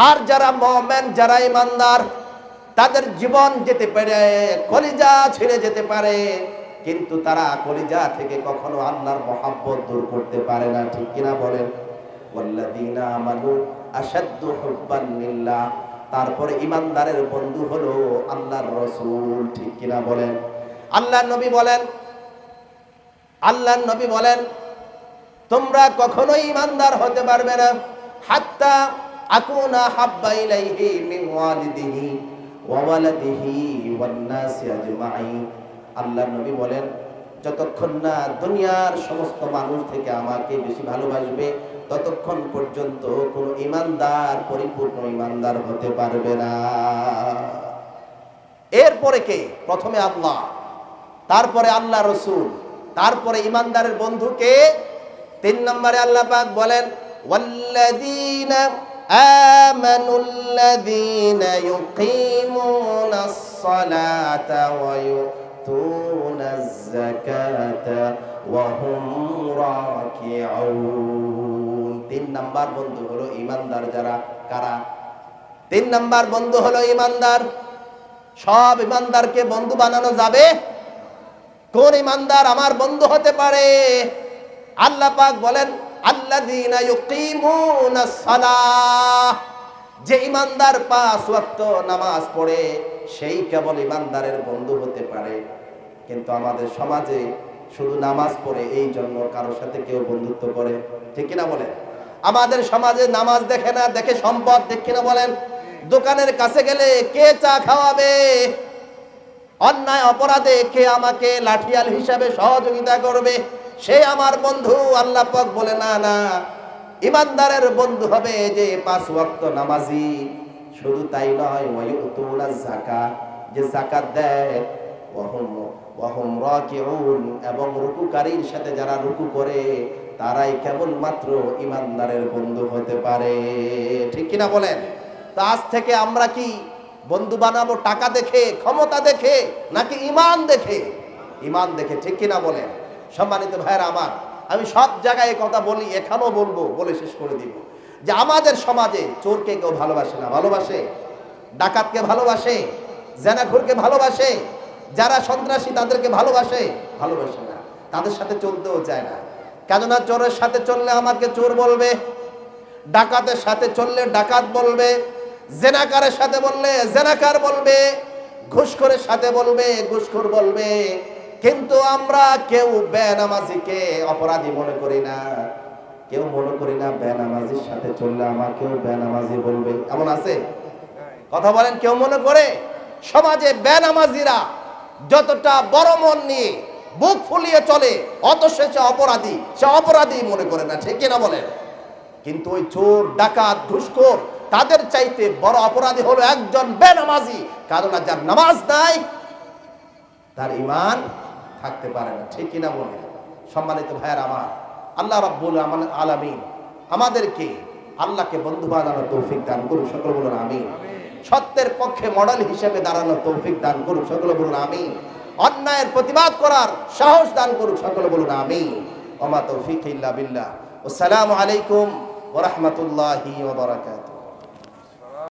আর যারা মুমিন, যারা ইমানদার, তাদের জীবন যেতে পারে, কলিজা ছিঁড়ে যেতে পারে, কিন্তু তারা কলিজা থেকে কখনো আল্লাহর মহব্বত দূর করতে পারে না। ঠিক কিনা বলেন? ওয়াল্লাযীনা আমানু আশাদ্দু হুব্বান লিল্লাহ। তারপরে ইমানদারের বন্ধু হলো আল্লাহর রাসূল। ঠিক কিনা বলেন? আল্লাহর নবী বলেন তোমরা কখনোই ইমানদার হতে পারবে না হাত্তা আকুনা হাব্বা ইলাইহি মিন ওয়ালিদিহি ওয়া ওয়ালাদিহি ওয়ান নাসি আজমাইন। আল্লাহর নবী বলেন যতক্ষণ না দুনিয়ার সমস্ত মানুষ থেকে আমাকে বেশি ভালোবাসবে ততক্ষণ পর্যন্ত কোনো ইমানদার পরিপূর্ণ ইমানদার হতে পারবে না। এরপরে কে? প্রথমে আল্লাহ, তারপরে আল্লাহ রসুল, তারপরে ইমানদারের বন্ধুকে। 3 নম্বরে আল্লাহ পাক বলেন ওয়াল্লাযীনা আমানুল্লাযীনা ইউকিমুনাস সালাতা ওয়া ইউতুনাজ যাকাতা ওয়া হুম রাকিউন। 3 নাম্বার বন্ধু হলো ইমানদার। যারা কারা? 3 নাম্বার বন্ধু হলো ইমানদার। সব ইমানদারকে বন্ধু বানানো যাবে? কোন ইমানদার আমার বন্ধু হতে পারে? আল্লাহ পাক বলেন আল্লাযীনা ইউকিমুনাস সালাহ। যে ইমানদার 5 ওয়াক্ত নামাজ পড়ে সেই কেবল ইমানদারের বন্ধু হতে পারে। কিন্তু আমাদের সমাজে শুধু নামাজ পড়ে এই জন্য কারোর সাথে কেউ বন্ধুত্ব করে। ঠিক কিনা বলেন? আমাদের সমাজে নামাজ দেখে না, দেখে সম্পদ। ঠিক কিনা বলেন? দোকানের কাছে গেলে কে চা খাওয়াবে, অন্যায় অপরাধে কে আমাকে লাঠিয়াল হিসাবে সহযোগিতা করবে, সে আমার বন্ধু। আল্লাহ পাক বলে না না, ইমানদারের বন্ধু হবে যে 5 ওয়াক্ত নামাজি। শুধু তাই নয়, ওয়ায়ুতুনাজ যাকাত, যে যাকাত দেয়, ওয়া হুম রাকিউন, এবং রুকুকারীর সাথে যারা রুকু করে তারাই কেবলমাত্র ইমানদারের বন্ধু হতে পারে। ঠিক কিনা বলেন? তো আজ থেকে আমরা কি বন্ধু বানাবো টাকা দেখে, ক্ষমতা দেখে, নাকি ইমান দেখে? ইমান দেখে। ঠিক কিনা বলেন? সম্মানিত ভাইরা আমার, আমি সব জায়গায় কথা বলি, এখানেও বলবো, বলে শেষ করে দিব যে আমাদের সমাজে চোরকে কেউ ভালোবাসে না। ভালোবাসে? ডাকাতকে ভালোবাসে? জেনাখোরকে ভালোবাসে? যারা সন্ত্রাসী তাদেরকে ভালোবাসে? ভালোবাসে না। তাদের সাথে চলতেও চায় না। কেননা চোরের সাথে চললে আমাকে চোর বলবে, ডাকাতের সাথে চললে ডাকাত বলবে, জেনাকারের সাথে বললে জেনাকার বলবে, ঘুষখোরের সাথে বলবে ঘুষখোর বলবে। কিন্তু আমরা কেউ বেনামাজিকে অপরাধী মনে করি না। কেউ মনে করি না বেনামাজির সাথে চললে আমাকেও বেনামাজি বলবে। এমন আছে? কথা বলেন, কেউ মনে করে? সমাজে বেনামাজিরা যতটা বড় মন নিয়ে বুক ফুলিয়ে চলে, অত সে অপরাধী, সে অপরাধী মনে করে না। ঠিক কিনা বলেন? কিন্তু ওই চোর, ডাকাত, ঘুষখোর তাদের চাইতে বড় অপরাধী হলো একজন বেনামাজি। কারণ যার নামাজ নাই তার ঈমান থাকতে পারে না। ঠিক কিনা বলেন? সম্মানিত ভাইয়ের আমার, আল্লাহ রাব্বুল আলামিন আমাদেরকে আল্লাহকে বন্ধু বানানোর তৌফিক দান করুন। সকলে বলুন আমিন। সত্যের পক্ষে মডেল হিসেবে দাঁড়ানোর তৌফিক দান করুন। সকলে বলুন আমিন। অন্যায়ের প্রতিবাদ করার সাহস দান করুন। সকলে বলুন আমিন। ওয়া মা তৌফিক ইল্লা বিল্লাহ। আসসালামু আলাইকুম ওয়া রাহমাতুল্লাহি ওয়া বারাকাতুহু।